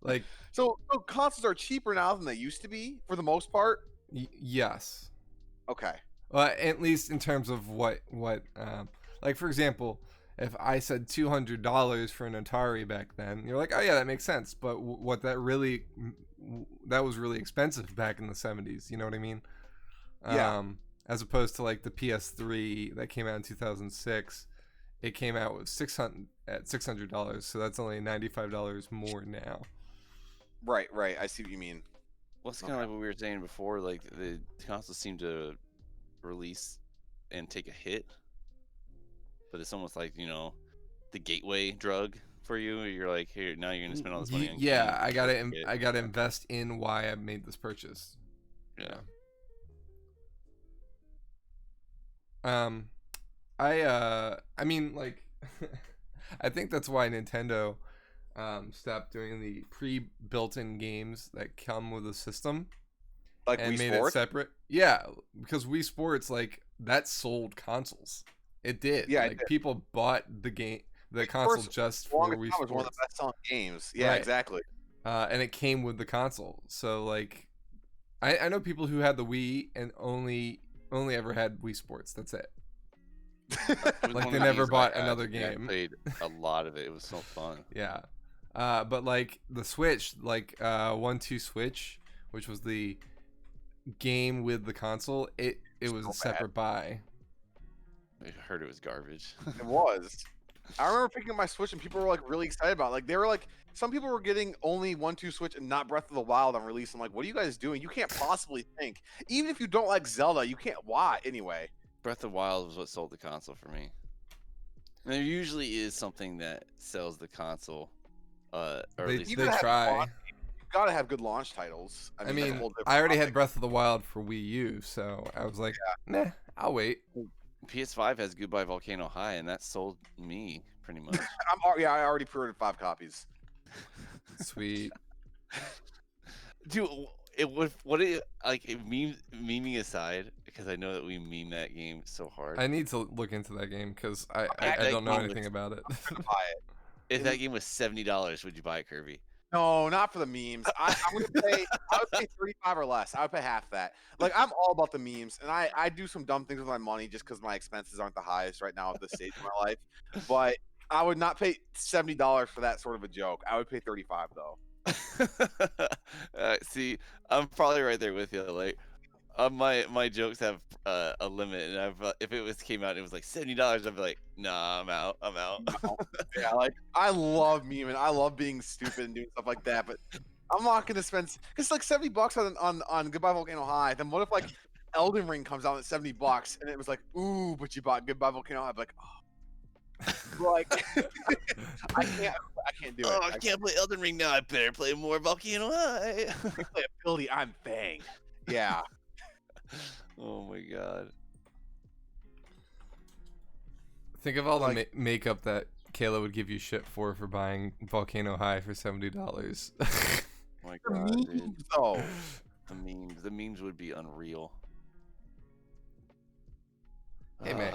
Like so consoles are cheaper now than they used to be for the most part. Yes. Okay. Well, at least in terms of what like for example, if I said $200 for an Atari back then, you're like, oh yeah, that makes sense. But that was really expensive back in the 70s. You know what I mean? Yeah. As opposed to like the PS3 that came out in 2006, it came out with $600, so that's only $95 more now. Right. I see what you mean. Well, it's kind of like what we were saying before. Like the consoles seem to release and take a hit, but it's almost like the gateway drug for you. You're like, here, now you're gonna spend all this money. Yeah, I gotta invest in why I made this purchase. Yeah. I mean, like, I think that's why Nintendo stopped doing the pre-built-in games that come with a system, Like and Wii made Sports? it separate. Yeah, because Wii Sports, like, that sold consoles. It did. Yeah, it Like, did. people bought the Wii console Sports, just for the for longest Wii time, was one of the Sports. best selling games. Yeah, Right. exactly. And it came with the console. So, like, I know people who had the Wii and only ever had Wii Sports. That's it. It was Like, one they of the never games bought I had, another and game. I played a lot of it. It was so fun. Yeah. But like the Switch, like 1-2 Switch, which was the game with the console, it was So a separate buy. I heard it was garbage. It was. I remember picking up my Switch and people were like really excited about it. Like they were like, some people were getting only 1-2 Switch and not Breath of the Wild on release. I'm like, what are you guys doing? You can't possibly think. Even if you don't like Zelda, you can't. Why anyway? Breath of the Wild was what sold the console for me. And there usually is something that sells the console. Or at They, least You they gotta have try. launch- You gotta have good launch titles. I that's a mean, whole different I already had topic. Breath of the Wild for Wii U, so I was like, nah, I'll wait. PS5 has Goodbye Volcano High, and that sold me pretty much. I already pre-ordered 5 copies. Sweet. Dude, it would memeing aside, because I know that we meme that game so hard. I need to look into that game because I that don't know game anything was- about it. I'm gonna buy it. If that game was $70, would you buy it, Kirby? No, not for the memes. I'm gonna pay. I would pay 35 or less. I would pay half that. Like I'm all about the memes, and I do some dumb things with my money just because my expenses aren't the highest right now at this stage of my life. But I would not pay $70 for that sort of a joke. I would pay 35 though. See, I'm probably right there with you. Like, my jokes have a limit, and if it came out, and it was like $70. I'd be like, nah, I'm out. Yeah, like I love memeing. I love being stupid and doing stuff like that. But I'm not gonna spend. It's like $70 on Goodbye Volcano High. Then what if like Elden Ring comes out at $70 and it was like, ooh, but you bought Goodbye Volcano High? I'd be like, oh. Like I can't do it. Oh, I can't play Elden Ring now. I better play more Volcano High. play ability. I'm bang. Yeah. Oh my god. Think of all the Like- makeup that Kayla would give you shit for buying Volcano High for $70. Oh my The god, dude. memes, though. The memes would be unreal. Hey, man.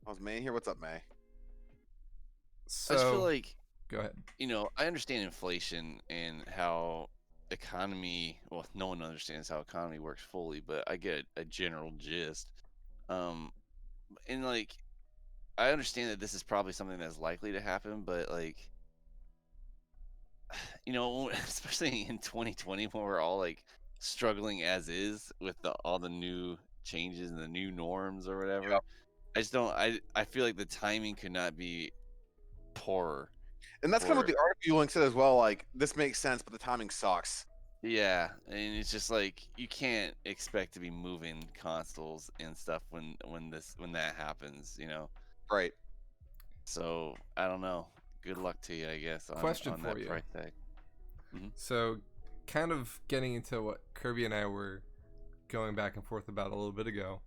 How's May here? What's up, May? I just feel So like, go ahead. I understand inflation and how economy, well, no one understands how economy works fully, but I get a general gist. And like, I understand that this is probably something that's likely to happen, but like, especially in 2020 when we're all like struggling as is with all the new changes and the new norms or whatever. Yep. I just don't. I feel like the timing could not be poorer. And that's kind of what Or- the article you linked said as well. Like, this makes sense, but the timing sucks. Yeah, and it's just like you can't expect to be moving consoles and stuff when that happens, Right. So I don't know. Good luck to you, I guess. Question on for that you. price tag. So, kind of getting into what Kirby and I were going back and forth about a little bit ago.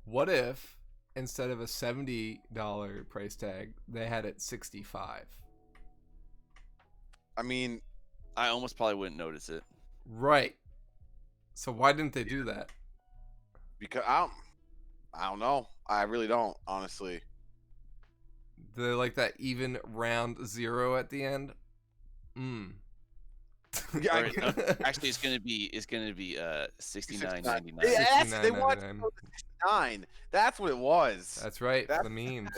What if instead of a $70 price tag, they had it $65? I mean, I almost probably wouldn't notice it. Right. So why didn't they do that? because I don't know. I really don't, honestly. They're like that even round zero at the end. Yeah, Or, actually, it's gonna be $69.99. Yes, they want to $69.99. go to 69. That's what it was. That's right. That's the memes.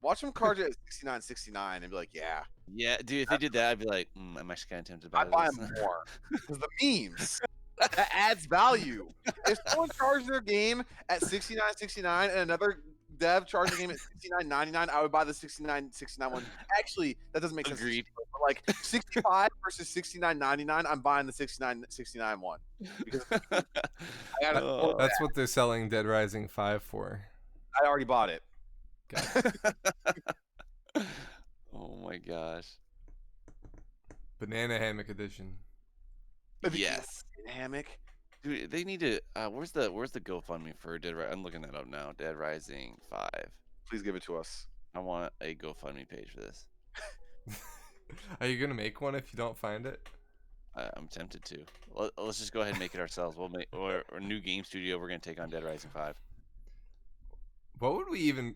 Watch them charge it at 69.69 and be like, yeah, Yeah, dude. If they did that, I'd be like, I'm actually kind of tempted to buy I buy this. them more because the memes that adds value. If someone charged their game at 69.69 and another dev charged their game at 69.99, I would buy the 69.69 one. Actually, that doesn't make sense. Agreed. But like 65 versus 69.99, I'm buying the 69.69 one because I gotta. Oh. That's what they're selling Dead Rising 5 for. I already bought it. Got it. Oh my gosh. Banana Hammock Edition. Yes. Hammock. Dude, they need to. Where's the GoFundMe for Dead Rising? I'm looking that up now. Dead Rising 5. Please give it to us. I want a GoFundMe page for this. Are you gonna make one if you don't find it? I'm tempted to. Let's just go ahead and make it ourselves. We'll make or a new game studio. We're gonna take on Dead Rising 5. What would we even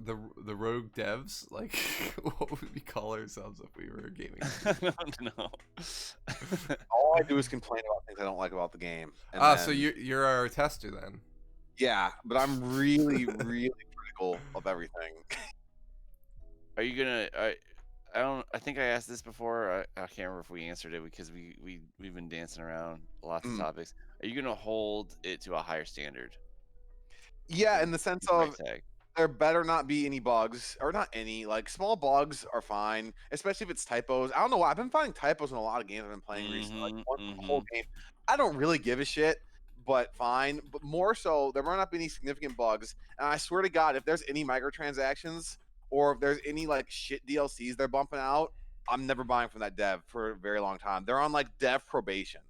the rogue devs like? What would we call ourselves if we were a gaming? I don't know. All I do is complain about things I don't like about the game. And So then- you're our tester then. yeah, but I'm really, really critical of everything. Are you gonna? I don't. I think I asked this before. I can't remember if we answered it because we've been dancing around lots of topics. Are you gonna hold it to a higher standard? Yeah, in the sense Price of tag. there better not be any bugs, or not any. Like small bugs are fine, especially if it's typos. I don't know why I've been finding typos in a lot of games I've been playing recently. Like the whole game, I don't really give a shit, but fine. But more so, there might not be any significant bugs. And I swear to God, if there's any microtransactions or if there's any like shit DLCs they're bumping out, I'm never buying from that dev for a very long time. They're on like dev probation.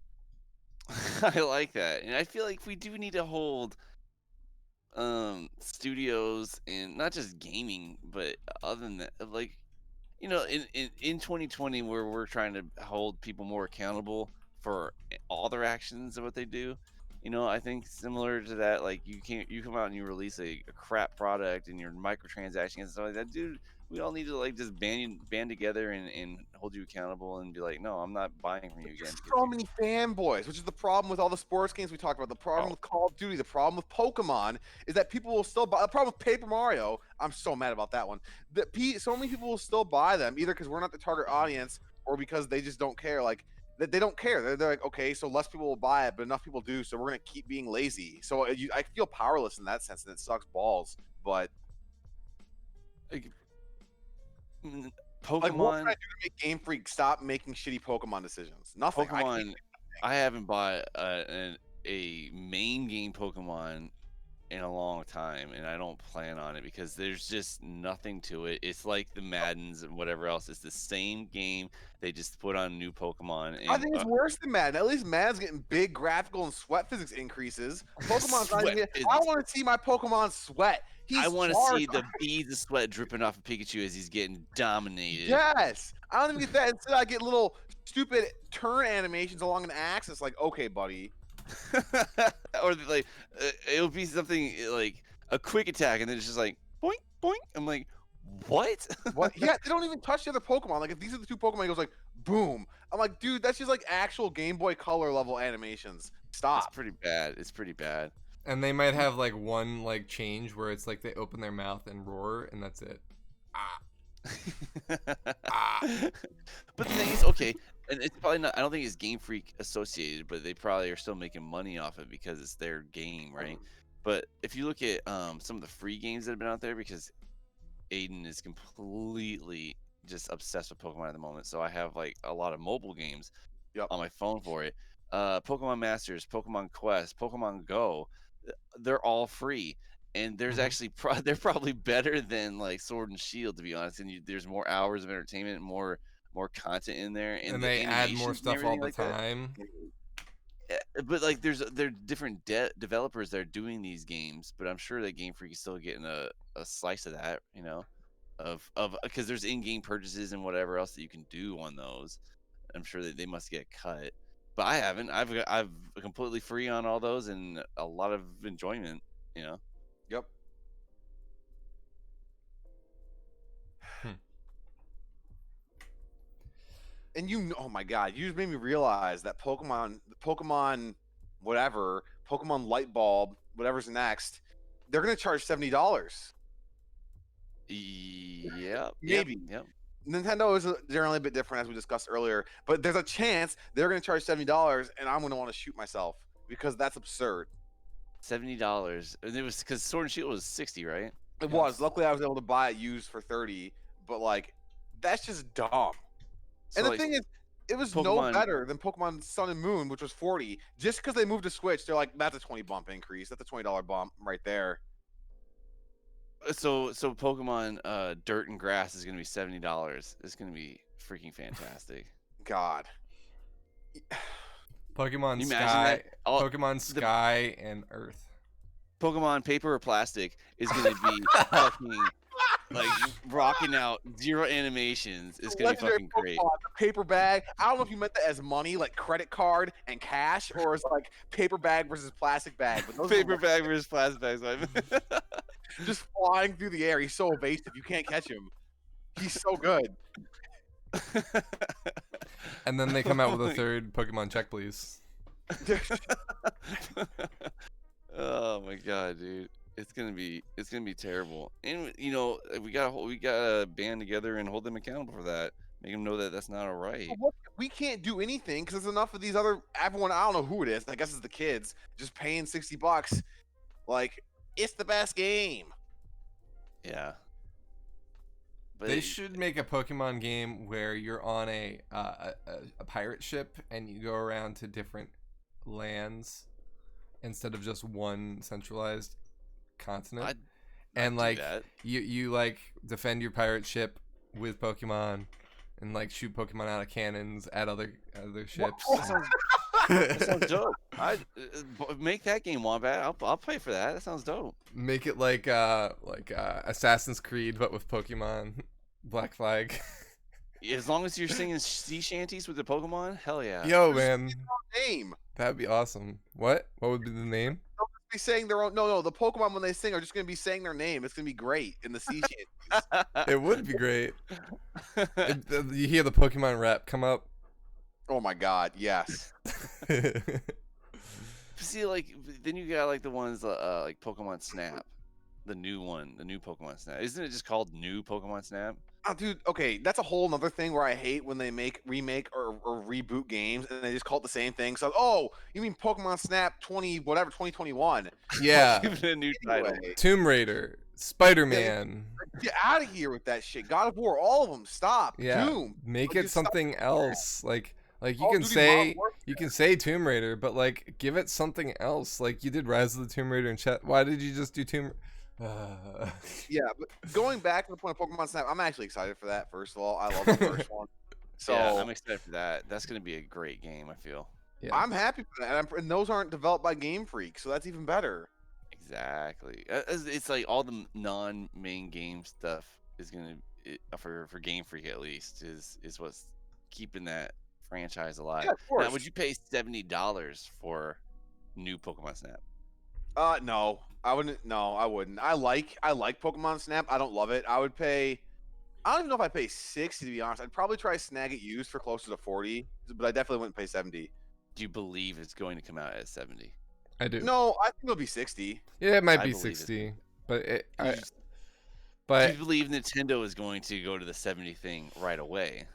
I like that, and I feel like we do need to hold studios and not just gaming, but other than that, like in 2020 where we're trying to hold people more accountable for all their actions of what they do. I think similar to that, like you come out and you release a crap product and your microtransactions and stuff like that, dude. We all need to like just band together and hold you accountable and be like, no, I'm not buying from you again. There's so many fanboys, which is the problem with all the sports games we talked about. The problem with Call of Duty, the problem with Pokemon is that people will still buy. The problem with Paper Mario, I'm so mad about that one. So many people will still buy them either because we're not the target audience or because they just don't care. Like they don't care. They're like, okay, so less people will buy it, but enough people do, so we're gonna keep being lazy. So I feel powerless in that sense, and it sucks balls. But Pokemon. like, what can I do to make Game Freak stop making shitty Pokemon decisions? Nothing. Pokemon. I haven't bought a main game Pokemon in a long time, and I don't plan on it because there's just nothing to it. It's like the Maddens and whatever else. It's the same game. They just put on new Pokemon. And, I think it's worse than Madden. At least Madden's getting big graphical and sweat physics increases. Pokemon's not even. I want to see my Pokemon sweat. I want to see the beads of sweat dripping off of Pikachu as he's getting dominated. Yes, I don't even get that. Instead, I get little stupid turn animations along an axis. Like, okay, buddy. Or like it'll be something like a quick attack, and then it's just like boink boink. I'm like, what? What? Yeah, they don't even touch the other Pokemon. Like, if these are the two Pokemon, it goes like boom. I'm like, dude, that's just like actual Game Boy Color level animations. Stop. It's pretty bad. It's pretty bad. And they might have like one like change where it's like they open their mouth and roar, and that's it. But the thing is, okay, and it's probably not. I don't think it's Game Freak associated, but they probably are still making money off it because it's their game, right? But if you look at some of the free games that have been out there, because Aiden is completely just obsessed with Pokemon at the moment, so I have like a lot of mobile games on my phone for it. Pokemon Masters, Pokemon Quest, Pokemon Go, they're all free. And there's actually they're probably better than like Sword and Shield, to be honest. And there's more hours of entertainment, more content in there, and they add more stuff all the time. But like, they're different developers that are doing these games. But I'm sure that Game Freak is still getting a slice of that, of because there's in-game purchases and whatever else that you can do on those. I'm sure that they must get cut. But I haven't. I've completely free on all those and a lot of enjoyment. Yep. And oh my god, you just made me realize that Pokemon whatever, Pokemon Light Bulb, whatever's next, they're gonna charge $70. Yeah, maybe. Yep. Nintendo is generally a bit different, as we discussed earlier, but there's a chance they're gonna charge $70, and I'm gonna want to shoot myself because that's absurd. $70, and it was because Sword and Shield was 60, right? It was. Luckily, I was able to buy it used for 30, but like, that's just dumb. So, and the thing is, it was no better than Pokemon Sun and Moon, which was 40. Just because they moved to Switch, they're like, that's a 20 bump increase. That's a $20 bump right there. So Pokemon Dirt and Grass is gonna be $70. It's gonna be freaking fantastic. God. Pokemon Sky, Pokemon Sky and Earth. Pokemon Paper or Plastic is gonna be fucking like rocking out 0 animations. It's gonna be Legendary fucking great. Pokemon, the paper bag. I don't know if you meant that as money, like credit card and cash, or as like paper bag versus plastic bag. But those are Paper bag versus plastic bags. just flying through the air. He's so evasive, you can't catch him. He's so good. And then they come out with a third Pokemon check, please. Oh my god, dude. It's gonna be terrible. And you know, we gotta band together and hold them accountable for that. Make them know that that's not all right. We can't do anything because there's enough of these other everyone. I don't know who it is. I guess it's the kids just paying $60. Like it's the best game. Yeah. But They should make a Pokemon game where you're on a pirate ship and you go around to different lands instead of just one centralized continent. I'd like do that. you like defend your pirate ship with Pokemon and like shoot Pokemon out of cannons at other ships. That sounds dope. Make that game, Wombat. I'll play for that. That sounds dope. Make it like Assassin's Creed but with Pokemon. Black Flag. As long as you're singing sea shanties with the Pokemon, hell yeah. Yo, man, Name. that'd be awesome. What would be the name? They'll just be saying their own. No. The Pokemon when they sing are just gonna be saying their name. It's gonna be great in the sea shanties. It would be great. You hear the Pokemon rap come up. Oh my god, yes. See, like then you got like the ones like Pokemon Snap, the new Pokemon Snap. Isn't it just called New Pokemon Snap? Oh, dude, okay, that's a whole nother thing where I hate when they remake or reboot games and they just call it the same thing. So, oh, you mean Pokemon Snap 2021? Yeah. Give it a new title. Anyway, Tomb Raider, Spider-Man. get out of here with that shit. God of War, all of them. Stop. Yeah. Doom. Make Like, it just stop something doing that. else. Like you Call of can Duty say Modern Warfare. you can say Tomb Raider, but like give it something else. Like you did Rise of the Tomb Raider and chat. Why did you just do Tomb? Yeah, but going back to the point of Pokemon Snap, I'm actually excited for that. First of all, I love the first one. So Yeah, I'm excited for that. That's gonna be a great game. I feel. Yeah. I'm happy for that. And those aren't developed by Game Freak, so that's even better. Exactly. It's like all the non-main game stuff is gonna for Game Freak at least is what's keeping that franchise alive. Yeah, of course. Now, would you pay $70 for new Pokemon Snap? No, I wouldn't. No, I wouldn't. I like Pokemon Snap. I don't love it. I would pay. I don't even know if I'd pay 60 to be honest. I'd probably try Snag It used for closer to 40, but I definitely wouldn't pay 70. Do you believe it's going to come out at 70? I do. No, I think it'll be 60. Yeah, it might I be believe it. 60, but Do you but believe Nintendo is going to go to the 70 thing right away?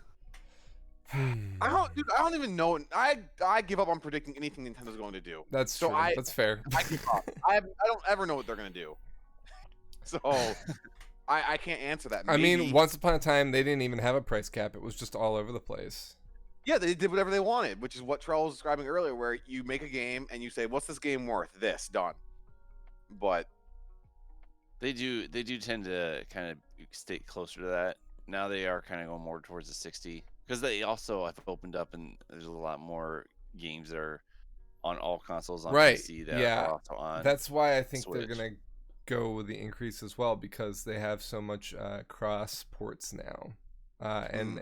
I don't even know. I give up on predicting anything Nintendo's going to do. That's So true. That's fair. I give up. I don't ever know what they're going to do. So I can't answer that. I mean, Maybe- once upon a time, they didn't even have a price cap. It was just all over the place. Yeah, they did whatever they wanted, which is what Trell was describing earlier, where you make a game and you say, "What's this game worth?" This done. But They do tend to kind of stay closer to that. Now they are kind of going more towards the 60 because they also have opened up and there's a lot more games that are on all consoles on Right, PC that yeah. are also on. That's why I think Switch. they're gonna go with the increase as well because they have so much cross ports now. And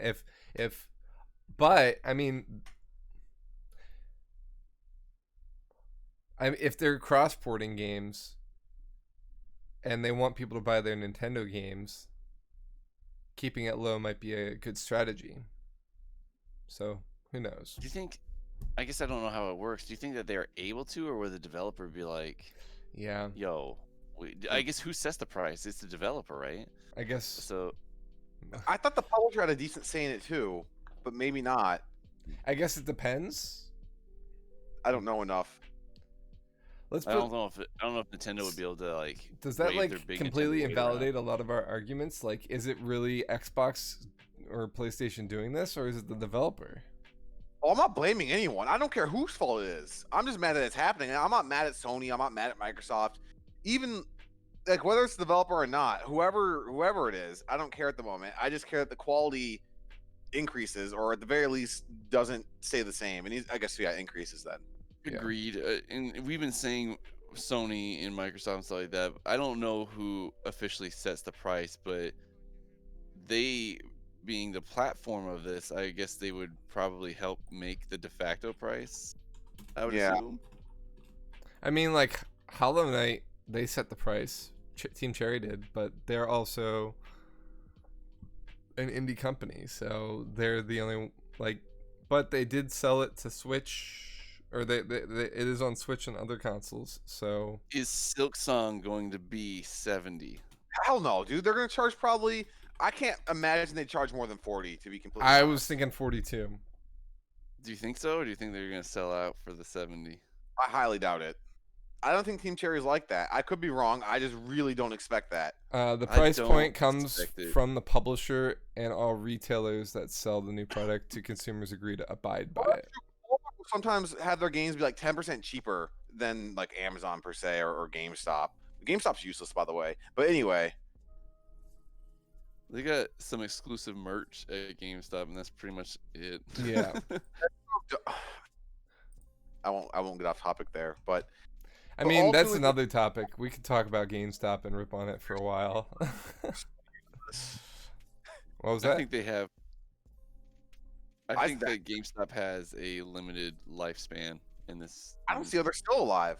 but I mean, if they're cross porting games and they want people to buy their Nintendo games, keeping it low might be a good strategy. So who knows? Do you think? I guess I don't know how it works. Do you think that they're able to, or would the developer be like, Yeah, "Yo"? I guess who sets the price? It's the developer, right? I guess. So I thought the publisher had a decent say in it too, but maybe not. I guess it depends. I don't know enough. Let's I put. don't know if Nintendo would be able to like. Does that wave their like big completely Nintendo weight around. invalidate a lot of our arguments? Like, is it really Xbox or PlayStation doing this, or is it the developer? Oh, I'm not blaming anyone. I don't care whose fault it is. I'm just mad that it's happening. I'm not mad at Sony. I'm not mad at Microsoft. Even like whether it's the developer or not, whoever it is, I don't care at the moment. I just care that the quality increases, or at the very least doesn't stay the same. And I guess increases then. Yeah. Agreed. And we've been saying Sony and Microsoft and stuff like that. I don't know who officially sets the price, but they being the platform of this, I guess they would probably help make the de facto price. I would Yeah. assume. I mean, like Hollow Knight, they set the price. Team Cherry did, but they're also an indie company, so they're the only like. But they did sell it to Switch, or it is on Switch and other consoles. So Is Silksong going to be 70? Hell no, dude. They're gonna charge probably. I can't imagine they charge more than 40. To be completely I honest. was thinking 42. Do you think so, or do you think they're going to sell out for the 70? I highly doubt it. I don't think Team Cherry is like that. I could be wrong. I just really don't expect that. The I price don't point comes expect it. from the publisher, and all retailers that sell the new product to consumers agree to abide by it. Walmart will sometimes have their games be like 10% cheaper than like Amazon per se or GameStop. GameStop's useless, by the way. But anyway, They got some exclusive merch at GameStop, and that's pretty much it. Yeah. I won't get off topic there. But I But mean, that's ultimately- another topic. We could talk about GameStop and rip on it for a while. What was I that? think they have. I I think think- that GameStop has a limited lifespan in this. I don't see how they're still alive.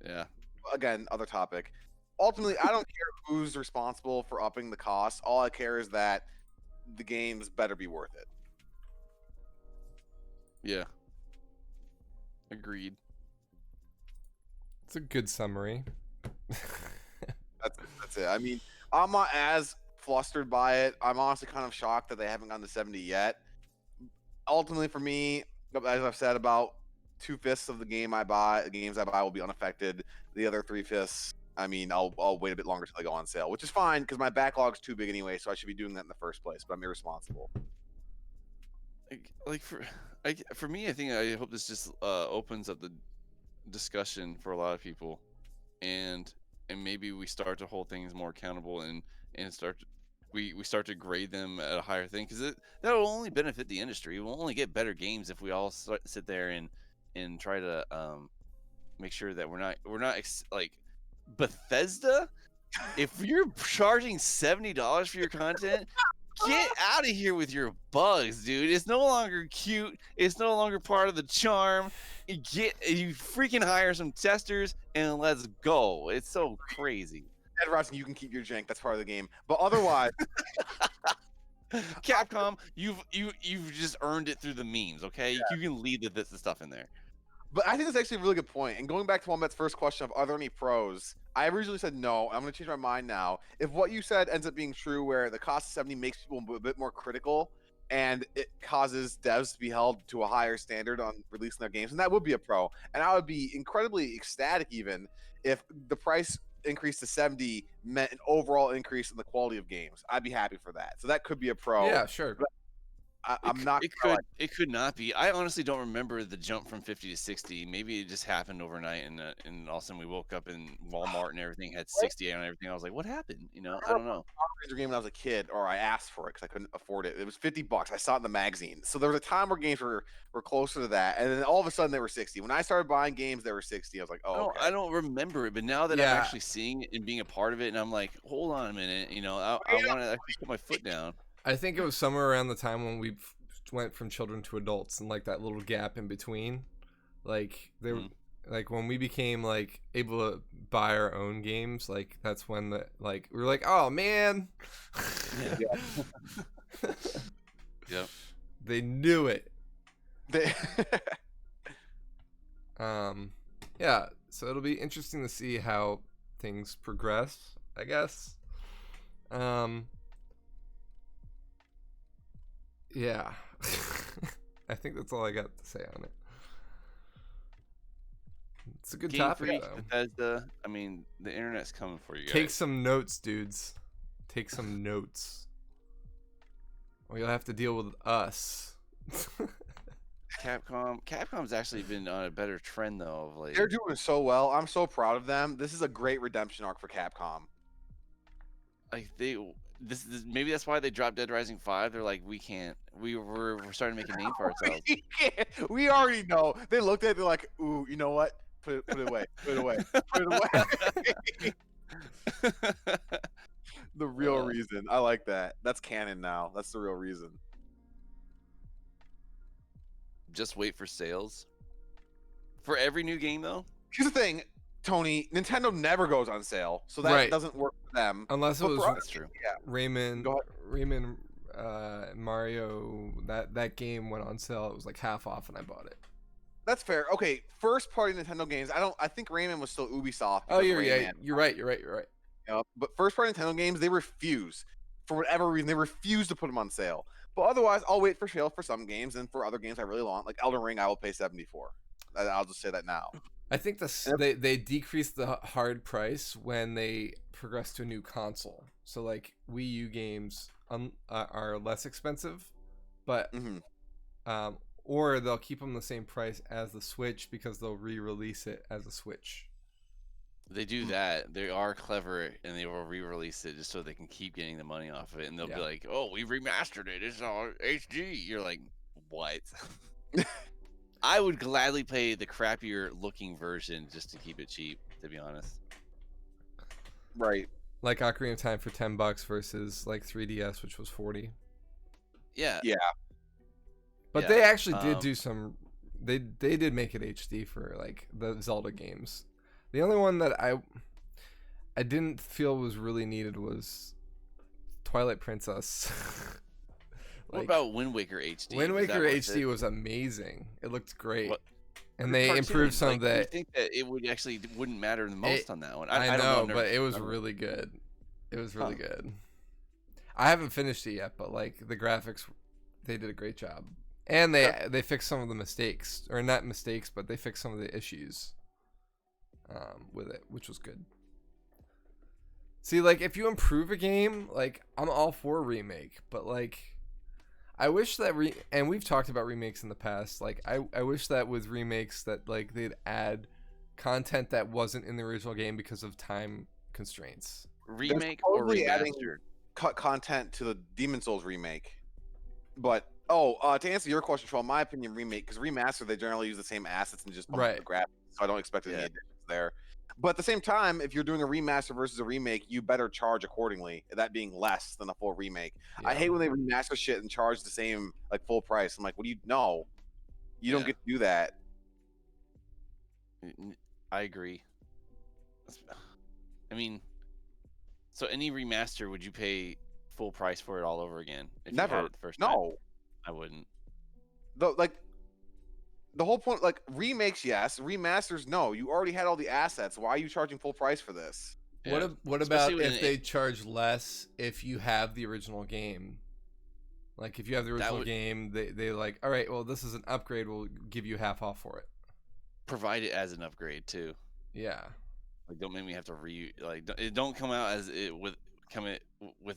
Yeah. Again, other topic. Ultimately, I don't care who's responsible for upping the cost. All I care is that the games better be worth it. Yeah. Agreed. It's a good summary. That's it. I mean, I'm not as flustered by it. I'm honestly kind of shocked that they haven't gotten to 70 yet. Ultimately, for me, as I've said, about 2/5 of the games I buy will be unaffected. The other 3/5, I mean, I'll wait a bit longer till they go on sale, which is fine because my backlog's too big anyway. So I should be doing that in the first place. But I'm irresponsible. Like for me, I think I hope this just opens up the discussion for a lot of people, and maybe we start to hold things more accountable and we start to grade them at a higher thing, because that will only benefit the industry. We'll only get better games if we all sit there and try to make sure that we're not like Bethesda. If you're charging $70 for your content, get out of here with your bugs, dude. It's no longer cute. It's no longer part of the charm. You freaking hire some testers and let's go. It's so crazy. Ed Rising, you can keep your jank. That's part of the game. But otherwise, Capcom, you've just earned it through the memes. Okay, you can leave the stuff in there. but I think that's actually a really good point. And going back to Wombat's first question of are there any pros? I originally said no. I'm going to change my mind now. If what you said ends up being true, where the cost of 70 makes people a bit more critical, and it causes devs to be held to a higher standard on releasing their games, and that would be a pro. And I would be incredibly ecstatic even if the price increase to 70 meant an overall increase in the quality of games. I'd be happy for that. So that could be a pro. Yeah, sure. I'm not. It could not be. I honestly don't remember the jump from 50 to 60. Maybe it just happened overnight, and all of a sudden we woke up and Walmart and everything had 68 on everything. I was like, what happened? I don't know. Ranger game when I was a kid, or I asked for it because I couldn't afford it. It was $50. I saw it in the magazine. So there was a time where games were closer to that, and then all of a sudden they were 60. When I started buying games, they were 60. I was like, oh, okay. I don't remember it, but now that Yeah. I'm actually seeing it and being a part of it, and I'm like, hold on a minute, I want to actually put my foot down. I think it was somewhere around the time when we went from children to adults, and like that little gap in between, like they were like when we became like able to buy our own games, like that's when we were like, oh man. Yep. They knew it. They- Yeah, so it'll be interesting to see how things progress, I guess. Yeah. I think that's all I got to say on it. It's a good Game topic, Freak, though. Bethesda. I mean, the internet's coming for you guys. Take some notes, dudes. Take some notes. Or you'll have to deal with us. Capcom's actually been on a better trend though of late. They're doing so well. I'm so proud of them. This is a great redemption arc for Capcom. Like this maybe that's why they dropped Dead Rising 5. They're like, we're starting to make a name for ourselves. We already know. They looked at it, they're like, ooh, you know what? Put it away. Put it away. Put it away. The real reason. I like that. That's canon now. That's the real reason. Just wait for sales. For every new game, though? Here's the thing, Tony. Nintendo never goes on sale, so that Right. doesn't work for them. Unless it But was for us, That's true. yeah. Rayman, Go Mario. That game went on sale. It was like half off, and I bought it. That's fair. Okay, first party Nintendo games. I think Rayman was still Ubisoft. Oh, because you're Rayman, right. You're right. you know, but first party Nintendo games, they refuse. For whatever reason, they refuse to put them on sale. But otherwise, I'll wait for sale for some games, and for other games I really want, like Elden Ring, I will pay $74. I'll just say that now. I think they decreased the hard price when they progress to a new console. So like Wii U games are less expensive, but Mhm. or they'll keep them the same price as the Switch because they'll re-release it as a Switch. They do that. They are clever, and they will re-release it just so they can keep getting the money off of it. And they'll be like, "Oh, we remastered it. It's all HD." You're like, "What?" I would gladly pay the crappier looking version just to keep it cheap. To be honest. Right. Like Ocarina of Time for $10 versus like 3DS, which was $40. Yeah. Yeah. But Yeah, they actually did do some. They did make it HD for like the Zelda games. The only one that I didn't feel was really needed was Twilight Princess. What about Wind Waker HD? Wind Was that Waker worth HD it? was amazing. It looked great, What- and they Cartoon, improved some like, of do you that. think that it would actually wouldn't matter the most on that one? I don't know, I've never but it was done really good. It was really good. I haven't finished it yet, but like the graphics, they did a great job, and they fixed some of the mistakes, or not mistakes, but they fixed some of the issues with it, which was good. See, like if you improve a game, like I'm all for remake, but like I wish that and we've talked about remakes in the past. Like I wish that with remakes that like they'd add content that wasn't in the original game because of time constraints. remake or supposedly adding- remastered. Cut content to the Demon Souls remake. But to answer your question, Troll, in my opinion, remake, because remaster they generally use the same assets and just bump up the graphics, so I don't expect any Yeah. additions there. But at the same time, if you're doing a remaster versus a remake, you better charge accordingly. That being less than a full remake. I Yeah. hate when they remaster shit and charge the same like full price. I'm like, what do you know? You don't Yeah. get to do that. I agree. I mean, so any remaster, would you pay full price for it all over again? If you Never. had it the first time? No. I wouldn't. The whole point, like remakes, yes. Remasters, no. You already had all the assets. Why are you charging full price for this? Yeah. What Especially about with if an- they charge less if you have the original game? Like if you have the original would- game, they like, all right, well this is an upgrade. We'll give you half off for it. Provide it as an upgrade too. Yeah. Like, don't make me have to don't come out as it with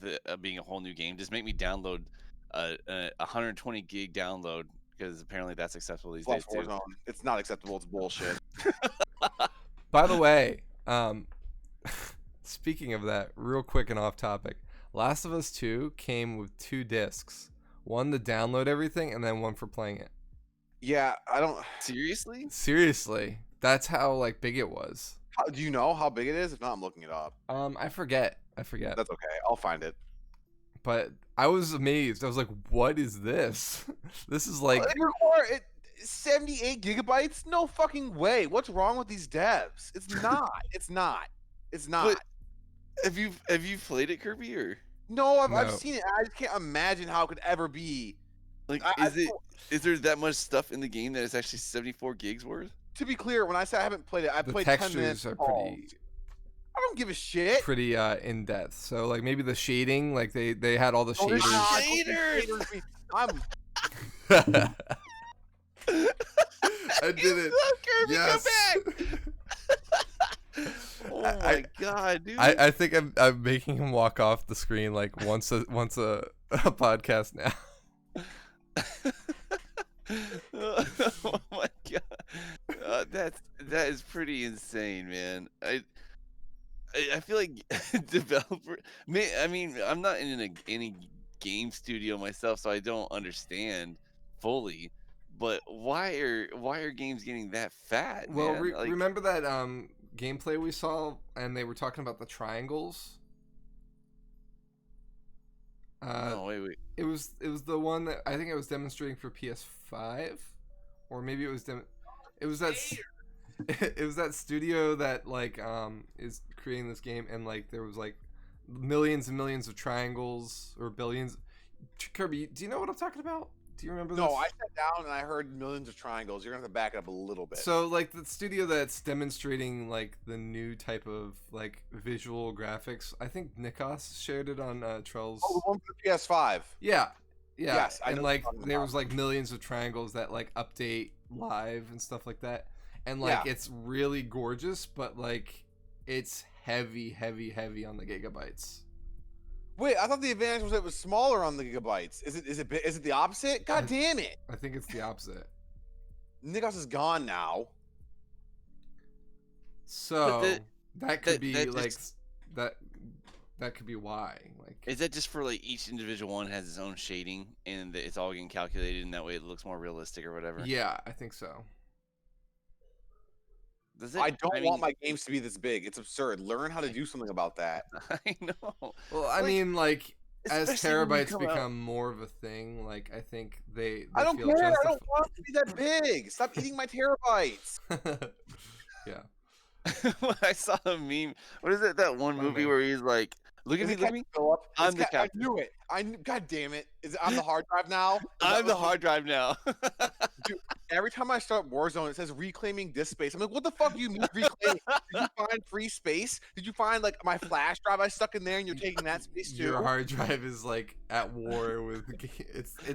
it being a whole new game. Just make me download a 120 gig download, because apparently that's acceptable these Plus days too. Warzone. It's not acceptable. It's bullshit. By the way, speaking of that, real quick and off topic, Last of Us 2 came with 2 discs. One to download everything, and then one for playing it. Yeah, I don't. Seriously? Seriously, that's how like big it was. Do you know how big it is? If not, I'm looking it up. I forget. That's okay. I'll find it. But I was amazed. I was like, "What is this? This is like." It require 78 gigabytes? No fucking way. What's wrong with these devs? It's not. It's not. It's not. But have you played it, Kirby? Or No, I've No. seen it. I just can't imagine how it could ever be. like, I- is there that much stuff in the game that it's actually 74 gigs worth? To be clear, when I say I haven't played it, I The played 10 textures minutes. are all. I don't give a shit. pretty in depth. So like maybe the shading, like they had all the Oh, there's shaders. not Shaders! shaders. I'm I did it. Kirby, Yes. come back! Oh my I- god, dude! I think I'm making him walk off the screen like once a podcast now. Oh my god, that is pretty insane, man. I feel like developer. I mean, I'm not in any game studio myself, so I don't understand fully. But why are games getting that fat? Well, man? Like, remember that gameplay we saw, and they were talking about the triangles. No, wait. It was the one that I think I was demonstrating for PS5, or maybe it was it was that it was that studio that like is creating this game, and like there was like millions and millions of triangles or billions. Kirby, do you know what I'm talking about? Do you remember this? No, I sat down and I heard millions of triangles. You're gonna have to back it up a little bit. So like the studio that's demonstrating like the new type of like visual graphics, I think Nikos shared it on Trell's. Oh, the one for the PS5. Yeah. Yes, I and know like what you're talking there about. was like millions of triangles that like update live and stuff like that. And like Yeah. it's really gorgeous, but like it's heavy on the gigabytes. Wait, I thought the advantage was it was smaller on the gigabytes. Is it the opposite? God damn it! I think it's the opposite. Nikos is gone now. So that could be that like just- that could be why. Like Is that just for like each individual one has its own shading and it's all getting calculated and that way it looks more realistic or whatever? yeah, I think so. Does it? I don't mean, want my games to be this big. It's absurd. Learn how to do something about that. I know. Well, I Like, mean, like as especially when you terabytes come out- become more of a thing, like I think they I don't feel care. I don't want it to be that big. Stop eating my terabytes. yeah. When I saw a meme. What is it? That one Oh, movie man. where he's like, "Look at Is me, it look at me. Captain Phillip? I'm It's the I captain. knew it. God damn it. Is it on the hard drive now? Is that I'm the what- hard drive now." Every time I start Warzone, it says reclaiming disk space. I'm like, what the fuck do you mean reclaiming? Did you find free space? Did you find like my flash drive I stuck in there and you're taking that space too? Your hard drive is like at war with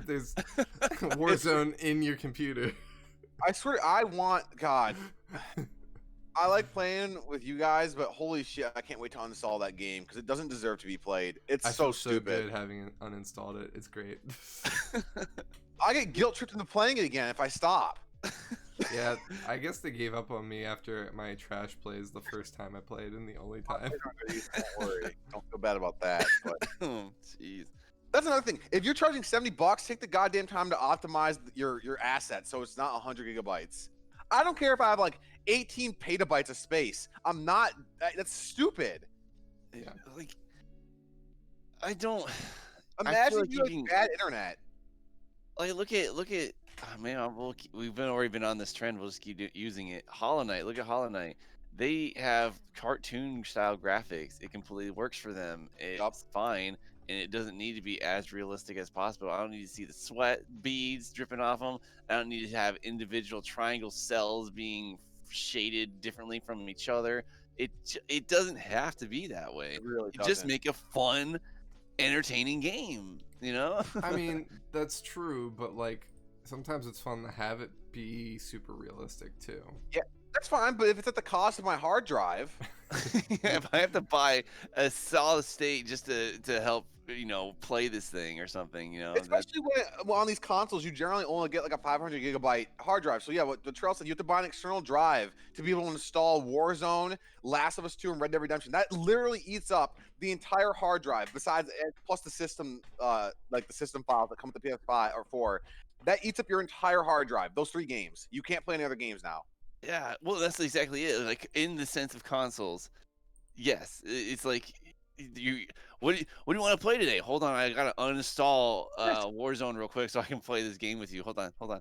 there's Warzone in your computer. I swear, I want God. I like playing with you guys, but holy shit, I can't wait to uninstall that game because it doesn't deserve to be played. It's I so feel so stupid. good having uninstalled it. It's great. I get guilt tripped into playing it again if I stop. Yeah, I guess they gave up on me after my trash plays the first time I played and the only time. Don't worry, don't feel bad about that. But Oh, jeez. that's another thing. If you're charging $70, take the goddamn time to optimize your assets so it's not 100 gigabytes. I don't care if I have like 18 petabytes of space. I'm not. That's stupid. Yeah. Like, I don't. Imagine like you you have can- bad internet. Like, look at. Oh, man, we've already been on this trend. We'll just keep using it. Hollow Knight. Look at Hollow Knight. They have cartoon style graphics. It completely works for them. It's fine, and it doesn't need to be as realistic as possible. I don't need to see the sweat beads dripping off them. I don't need to have individual triangle cells being shaded differently from each other. It doesn't have to be that way. It really Just doesn't. make a fun, entertaining game. You know? I mean, that's true, but like sometimes it's fun to have it be super realistic too. That's fine, but if it's at the cost of my hard drive, If I have to buy a solid state just to help, play this thing or something, especially when on these consoles, you generally only get like a 500 gigabyte hard drive. So yeah, what Trail said, you have to buy an external drive to be able to install Warzone, Last of Us 2, and Red Dead Redemption. That literally eats up the entire hard drive. Besides, plus the system, like the system files that come with the PS5 or 4, that eats up your entire hard drive. Those 3 games, you can't play any other games now. Yeah, well, that's exactly it. Like in the sense of consoles, yes, it's like you. What do you want to play today? Hold on, I gotta uninstall Warzone real quick so I can play this game with you. Hold on.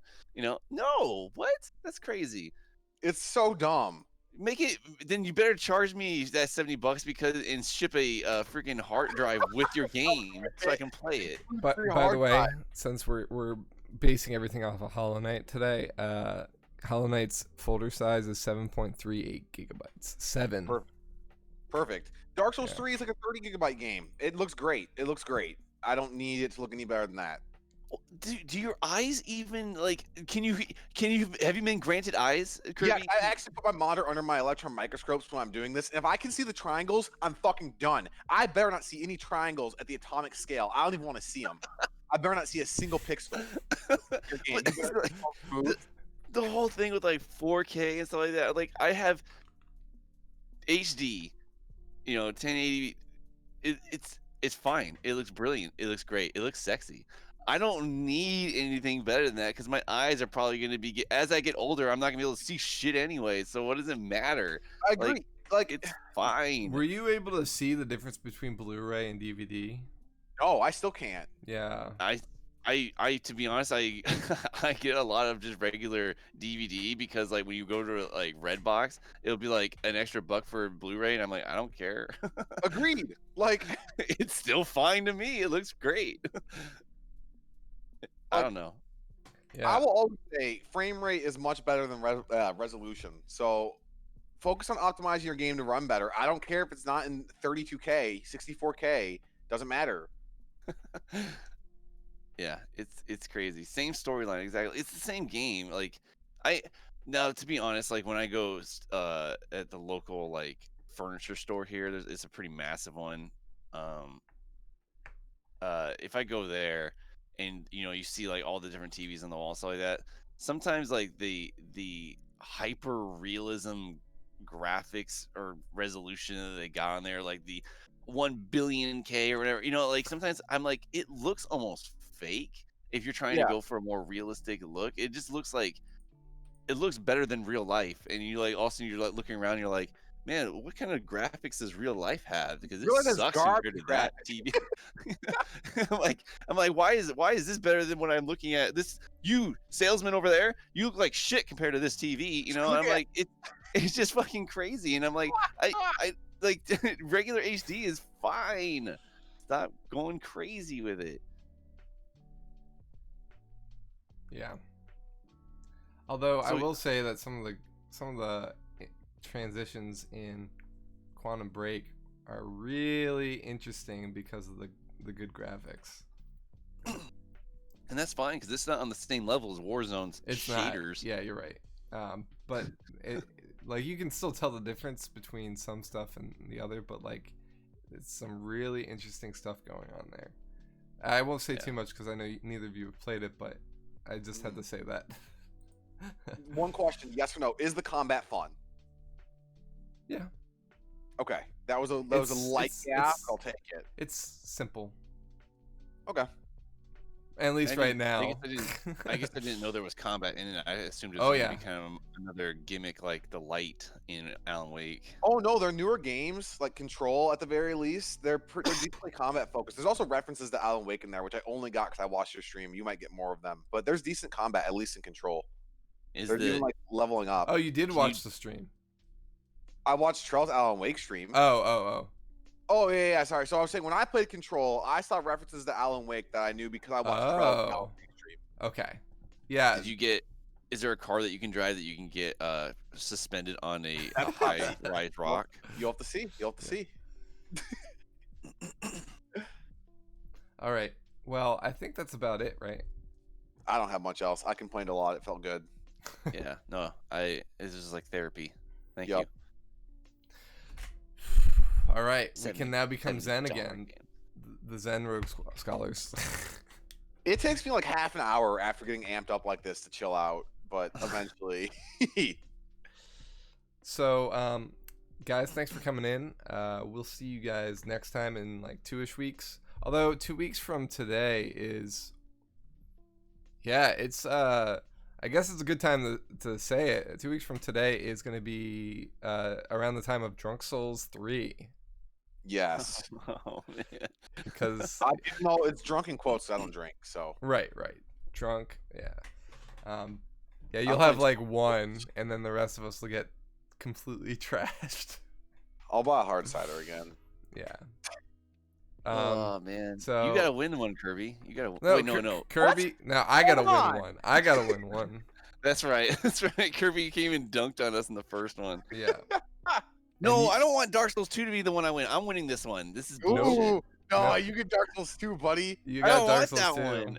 No, what? That's crazy. It's so dumb. Make it. Then you better charge me that $70 and ship a freaking hard drive with your game so I can play it. But Free by hard the way, drive. since we're basing everything off of Hollow Knight today, Hollow Knight's folder size is 7.38 gigabytes. 7. Perfect. Dark Souls Yeah. 3 is like a 30 gigabyte game. It looks great. I don't need it to look any better than that. Do your eyes even like? Can you have you been granted eyes, Kirby? Yeah, I actually put my monitor under my electron microscopes when I'm doing this. And if I can see the triangles, I'm fucking done. I better not see any triangles at the atomic scale. I don't even want to see them. I better not see a single pixel. Your game. But You better move. the whole thing with like 4K and stuff like that. Like I have HD, 1080. It's fine. It looks brilliant. It looks great. It looks sexy. I don't need anything better than that because my eyes are probably going to be. As I get older, I'm not going to be able to see shit anyway. So what does it matter? I agree. Like, It's fine. Were you able to see the difference between Blu-ray and DVD? No, I still can't. Yeah. I to be honest, I I get a lot of just regular DVD because like when you go to like Redbox, it'll be like an extra buck for Blu-ray, and I'm like, I don't care. Agreed. Like, It's still fine to me. It looks great. I don't know. Yeah. I will always say frame rate is much better than resolution. So focus on optimizing your game to run better. I don't care if it's not in 32K, 64K, doesn't matter. Yeah, it's crazy. Same storyline exactly. It's the same game. Like now to be honest, like when I go at the local like furniture store here, it's a pretty massive one. If I go there and you see like all the different TVs on the wall and stuff like that, sometimes like the hyper realism graphics or resolution that they got on there, like the 1 billion K or whatever, like sometimes I'm like, it looks almost fake if you're trying to Yeah. go for a more realistic look. It just looks like it looks better than real life, and you like also you're like looking around and you're like, man, what kind of graphics does real life have? Because it Real life has sucks garbage compared to that TV. I'm like, why is this better than what I'm looking at? This you salesman over there, you look like shit compared to this TV. And I'm like, it's just fucking crazy. And I'm like, I like regular HD is fine. Stop going crazy with it. Yeah. Although I So- will say that some of the transitions in Quantum Break are really interesting because of the good graphics. And that's fine because it's not on the same level as Warzone's It's shaders. not. Yeah, you're right. But like you can still tell the difference between some stuff and the other, but like it's some really interesting stuff going on there. I won't say too much because I know neither of you have played it, but I just had to say that. One question, yes or no, is the combat fun? Yeah. Okay. That was a light gap. I'll take it. It's simple. Okay. At least right now. I guess I didn't know there was combat in it. I assumed it was Oh, going yeah. to be kind of another gimmick like the light in Alan Wake. Oh no, they're newer games, like Control at the very least. They're deeply combat focused. There's also references to Alan Wake in there, which I only got because I watched your stream. You might get more of them, but there's decent combat at least in Control. They're even like leveling up. Oh, you did watch the stream. I watched Trell's Alan Wake stream. Oh, yeah. Sorry. So I was saying when I played Control, I saw references to Alan Wake that I knew because I watched Trell's Alan Wake stream. Okay. Yeah. Is there a car that you can drive that you can get suspended on a high rise rock? You'll have to see. All right. Well, I think that's about it, right? I don't have much else. I complained a lot. It felt good. Yeah. No. It's just like therapy. Thank Yep. you. All right. We can now become Zen again. The Zen Rogue Scholars. It takes me like half an hour after getting amped up like this to chill out, but eventually. So, guys, thanks for coming in. We'll see you guys next time in like 2-ish weeks. Although 2 weeks from today is, it's I guess it's a good time to say it. 2 weeks from today is going to be around the time of Drunk Souls 3. Yes. Oh man. Because I didn't know it's drunk in quotes. I don't drink, so. Right. Drunk. Yeah. You'll have like one, and then the rest of us will get completely trashed. I'll buy a hard cider again. Yeah. Oh man. So you gotta win one, Kirby. You gotta no, no. Kirby. No, I gotta Hold on. win one. I gotta win one. That's right. That's right. Kirby came and dunked on us in the first one. Yeah. No, I don't want Dark Souls 2 to be the one I win. I'm winning this one. This is bullshit. Ooh, no, No. you get Dark Souls 2, buddy. You I got don't Dark want Souls that 2. one.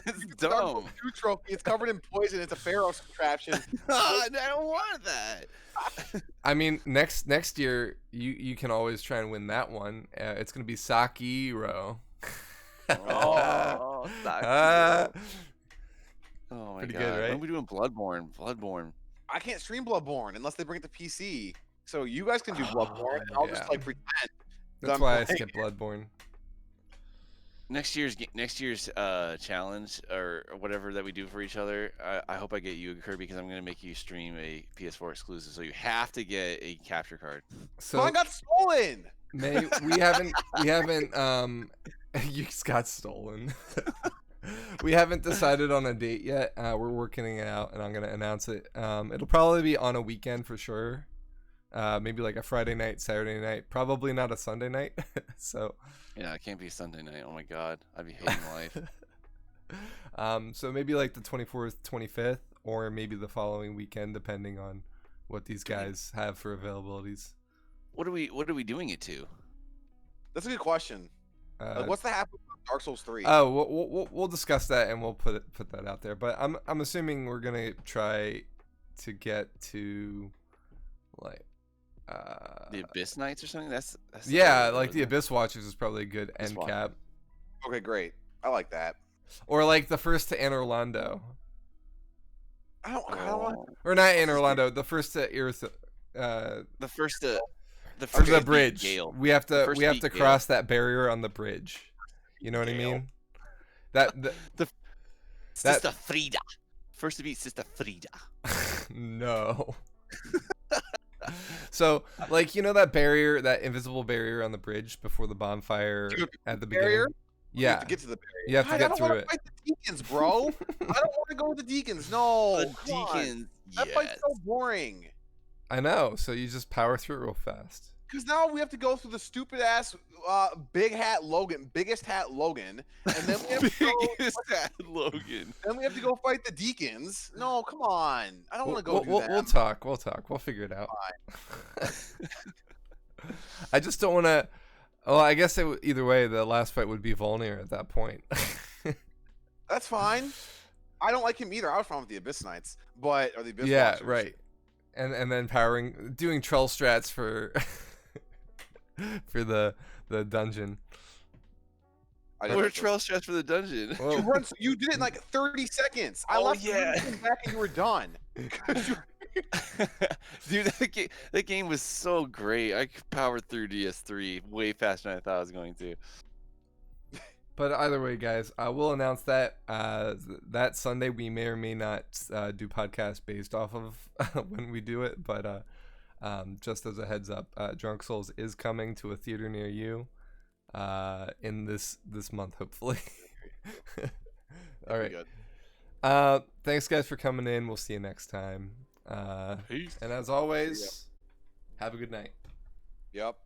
It's Dark dumb. Souls 2 trophy. It's covered in poison. It's a Pharaoh's contraption. I don't want that. I mean, next year you can always try and win that one. It's gonna be Sakiro. Oh, Ah. Oh my Pretty god. good, right? When are we doing Bloodborne? I can't stream Bloodborne unless they bring it to PC. So you guys can do Bloodborne. And I'll yeah. just like pretend. That's I'm why I playing skipped Bloodborne. next year's challenge or whatever that we do for each other. I hope I get you a Kirby because I'm gonna make you stream a PS4 exclusive. So you have to get a capture card. So Mine got stolen. May we haven't you got stolen. We haven't decided on a date yet. We're working it out, and I'm gonna announce it. It'll probably be on a weekend for sure. Maybe like a Friday night, Saturday night. Probably not a Sunday night. So Yeah, it can't be Sunday night. Oh my god, I'd be hating life. So maybe like the 24th, 25th, or maybe the following weekend, depending on what these guys have for availabilities. What are we doing it to? That's a good question. What's the happen with Dark Souls 3? Oh, we'll discuss that, and we'll put that out there. But I'm assuming we're gonna try to get to like The Abyss Knights or something. That's yeah, like the Abyss Watchers is probably a good Abyss end Watchers. cap, Okay, great. I like that. or like the first to Anor Londo, I don't want. or not Anor Londo, the first to Irith. The first to the Or first the to beat bridge. Gale. We have The to first we have beat to Gale. cross that barrier on the bridge. You know what I Gale. mean? That Sister Frida. First to beat Sister Frida. no. So, like, you know that barrier, that invisible barrier on the bridge before the bonfire To go at the barrier? beginning? You have Yeah, to get to the barrier. you have to God, get I don't through wanna it. fight the Deacons, bro. I don't want to go with the Deacons. No, The come on. Deacons. That Yes. fight's so boring. I know. So you just power through it real fast. Because now we have to go through the stupid ass biggest hat Logan, and then we have to go, Biggest hat Logan. then we have to go fight the Deacons. No, come on. I don't want to go do that. We'll talk. We'll talk. We'll figure it out. I just don't want to. Well, I guess either way, the last fight would be Volnir at that point. That's fine. I don't like him either. I was fine with the Abyss Knights, or the Abyss Yeah, Watchers. right. And then doing troll strats for for the dungeon. I What didn't are like those. trail strats for the dungeon? Well, You did it in like 30 seconds. I Oh, left yeah. you came back and you were done. Dude, that game was so great. I powered through DS3 way faster than I thought I was going to. but either way, guys, I will announce that that Sunday we may or may not do podcast based off of when we do it. But just as a heads up, Drunk Souls is coming to a theater near you in this month, hopefully. All right. Good. Thanks, guys, for coming in. We'll see you next time. Peace. And as always, have a good night. Yep.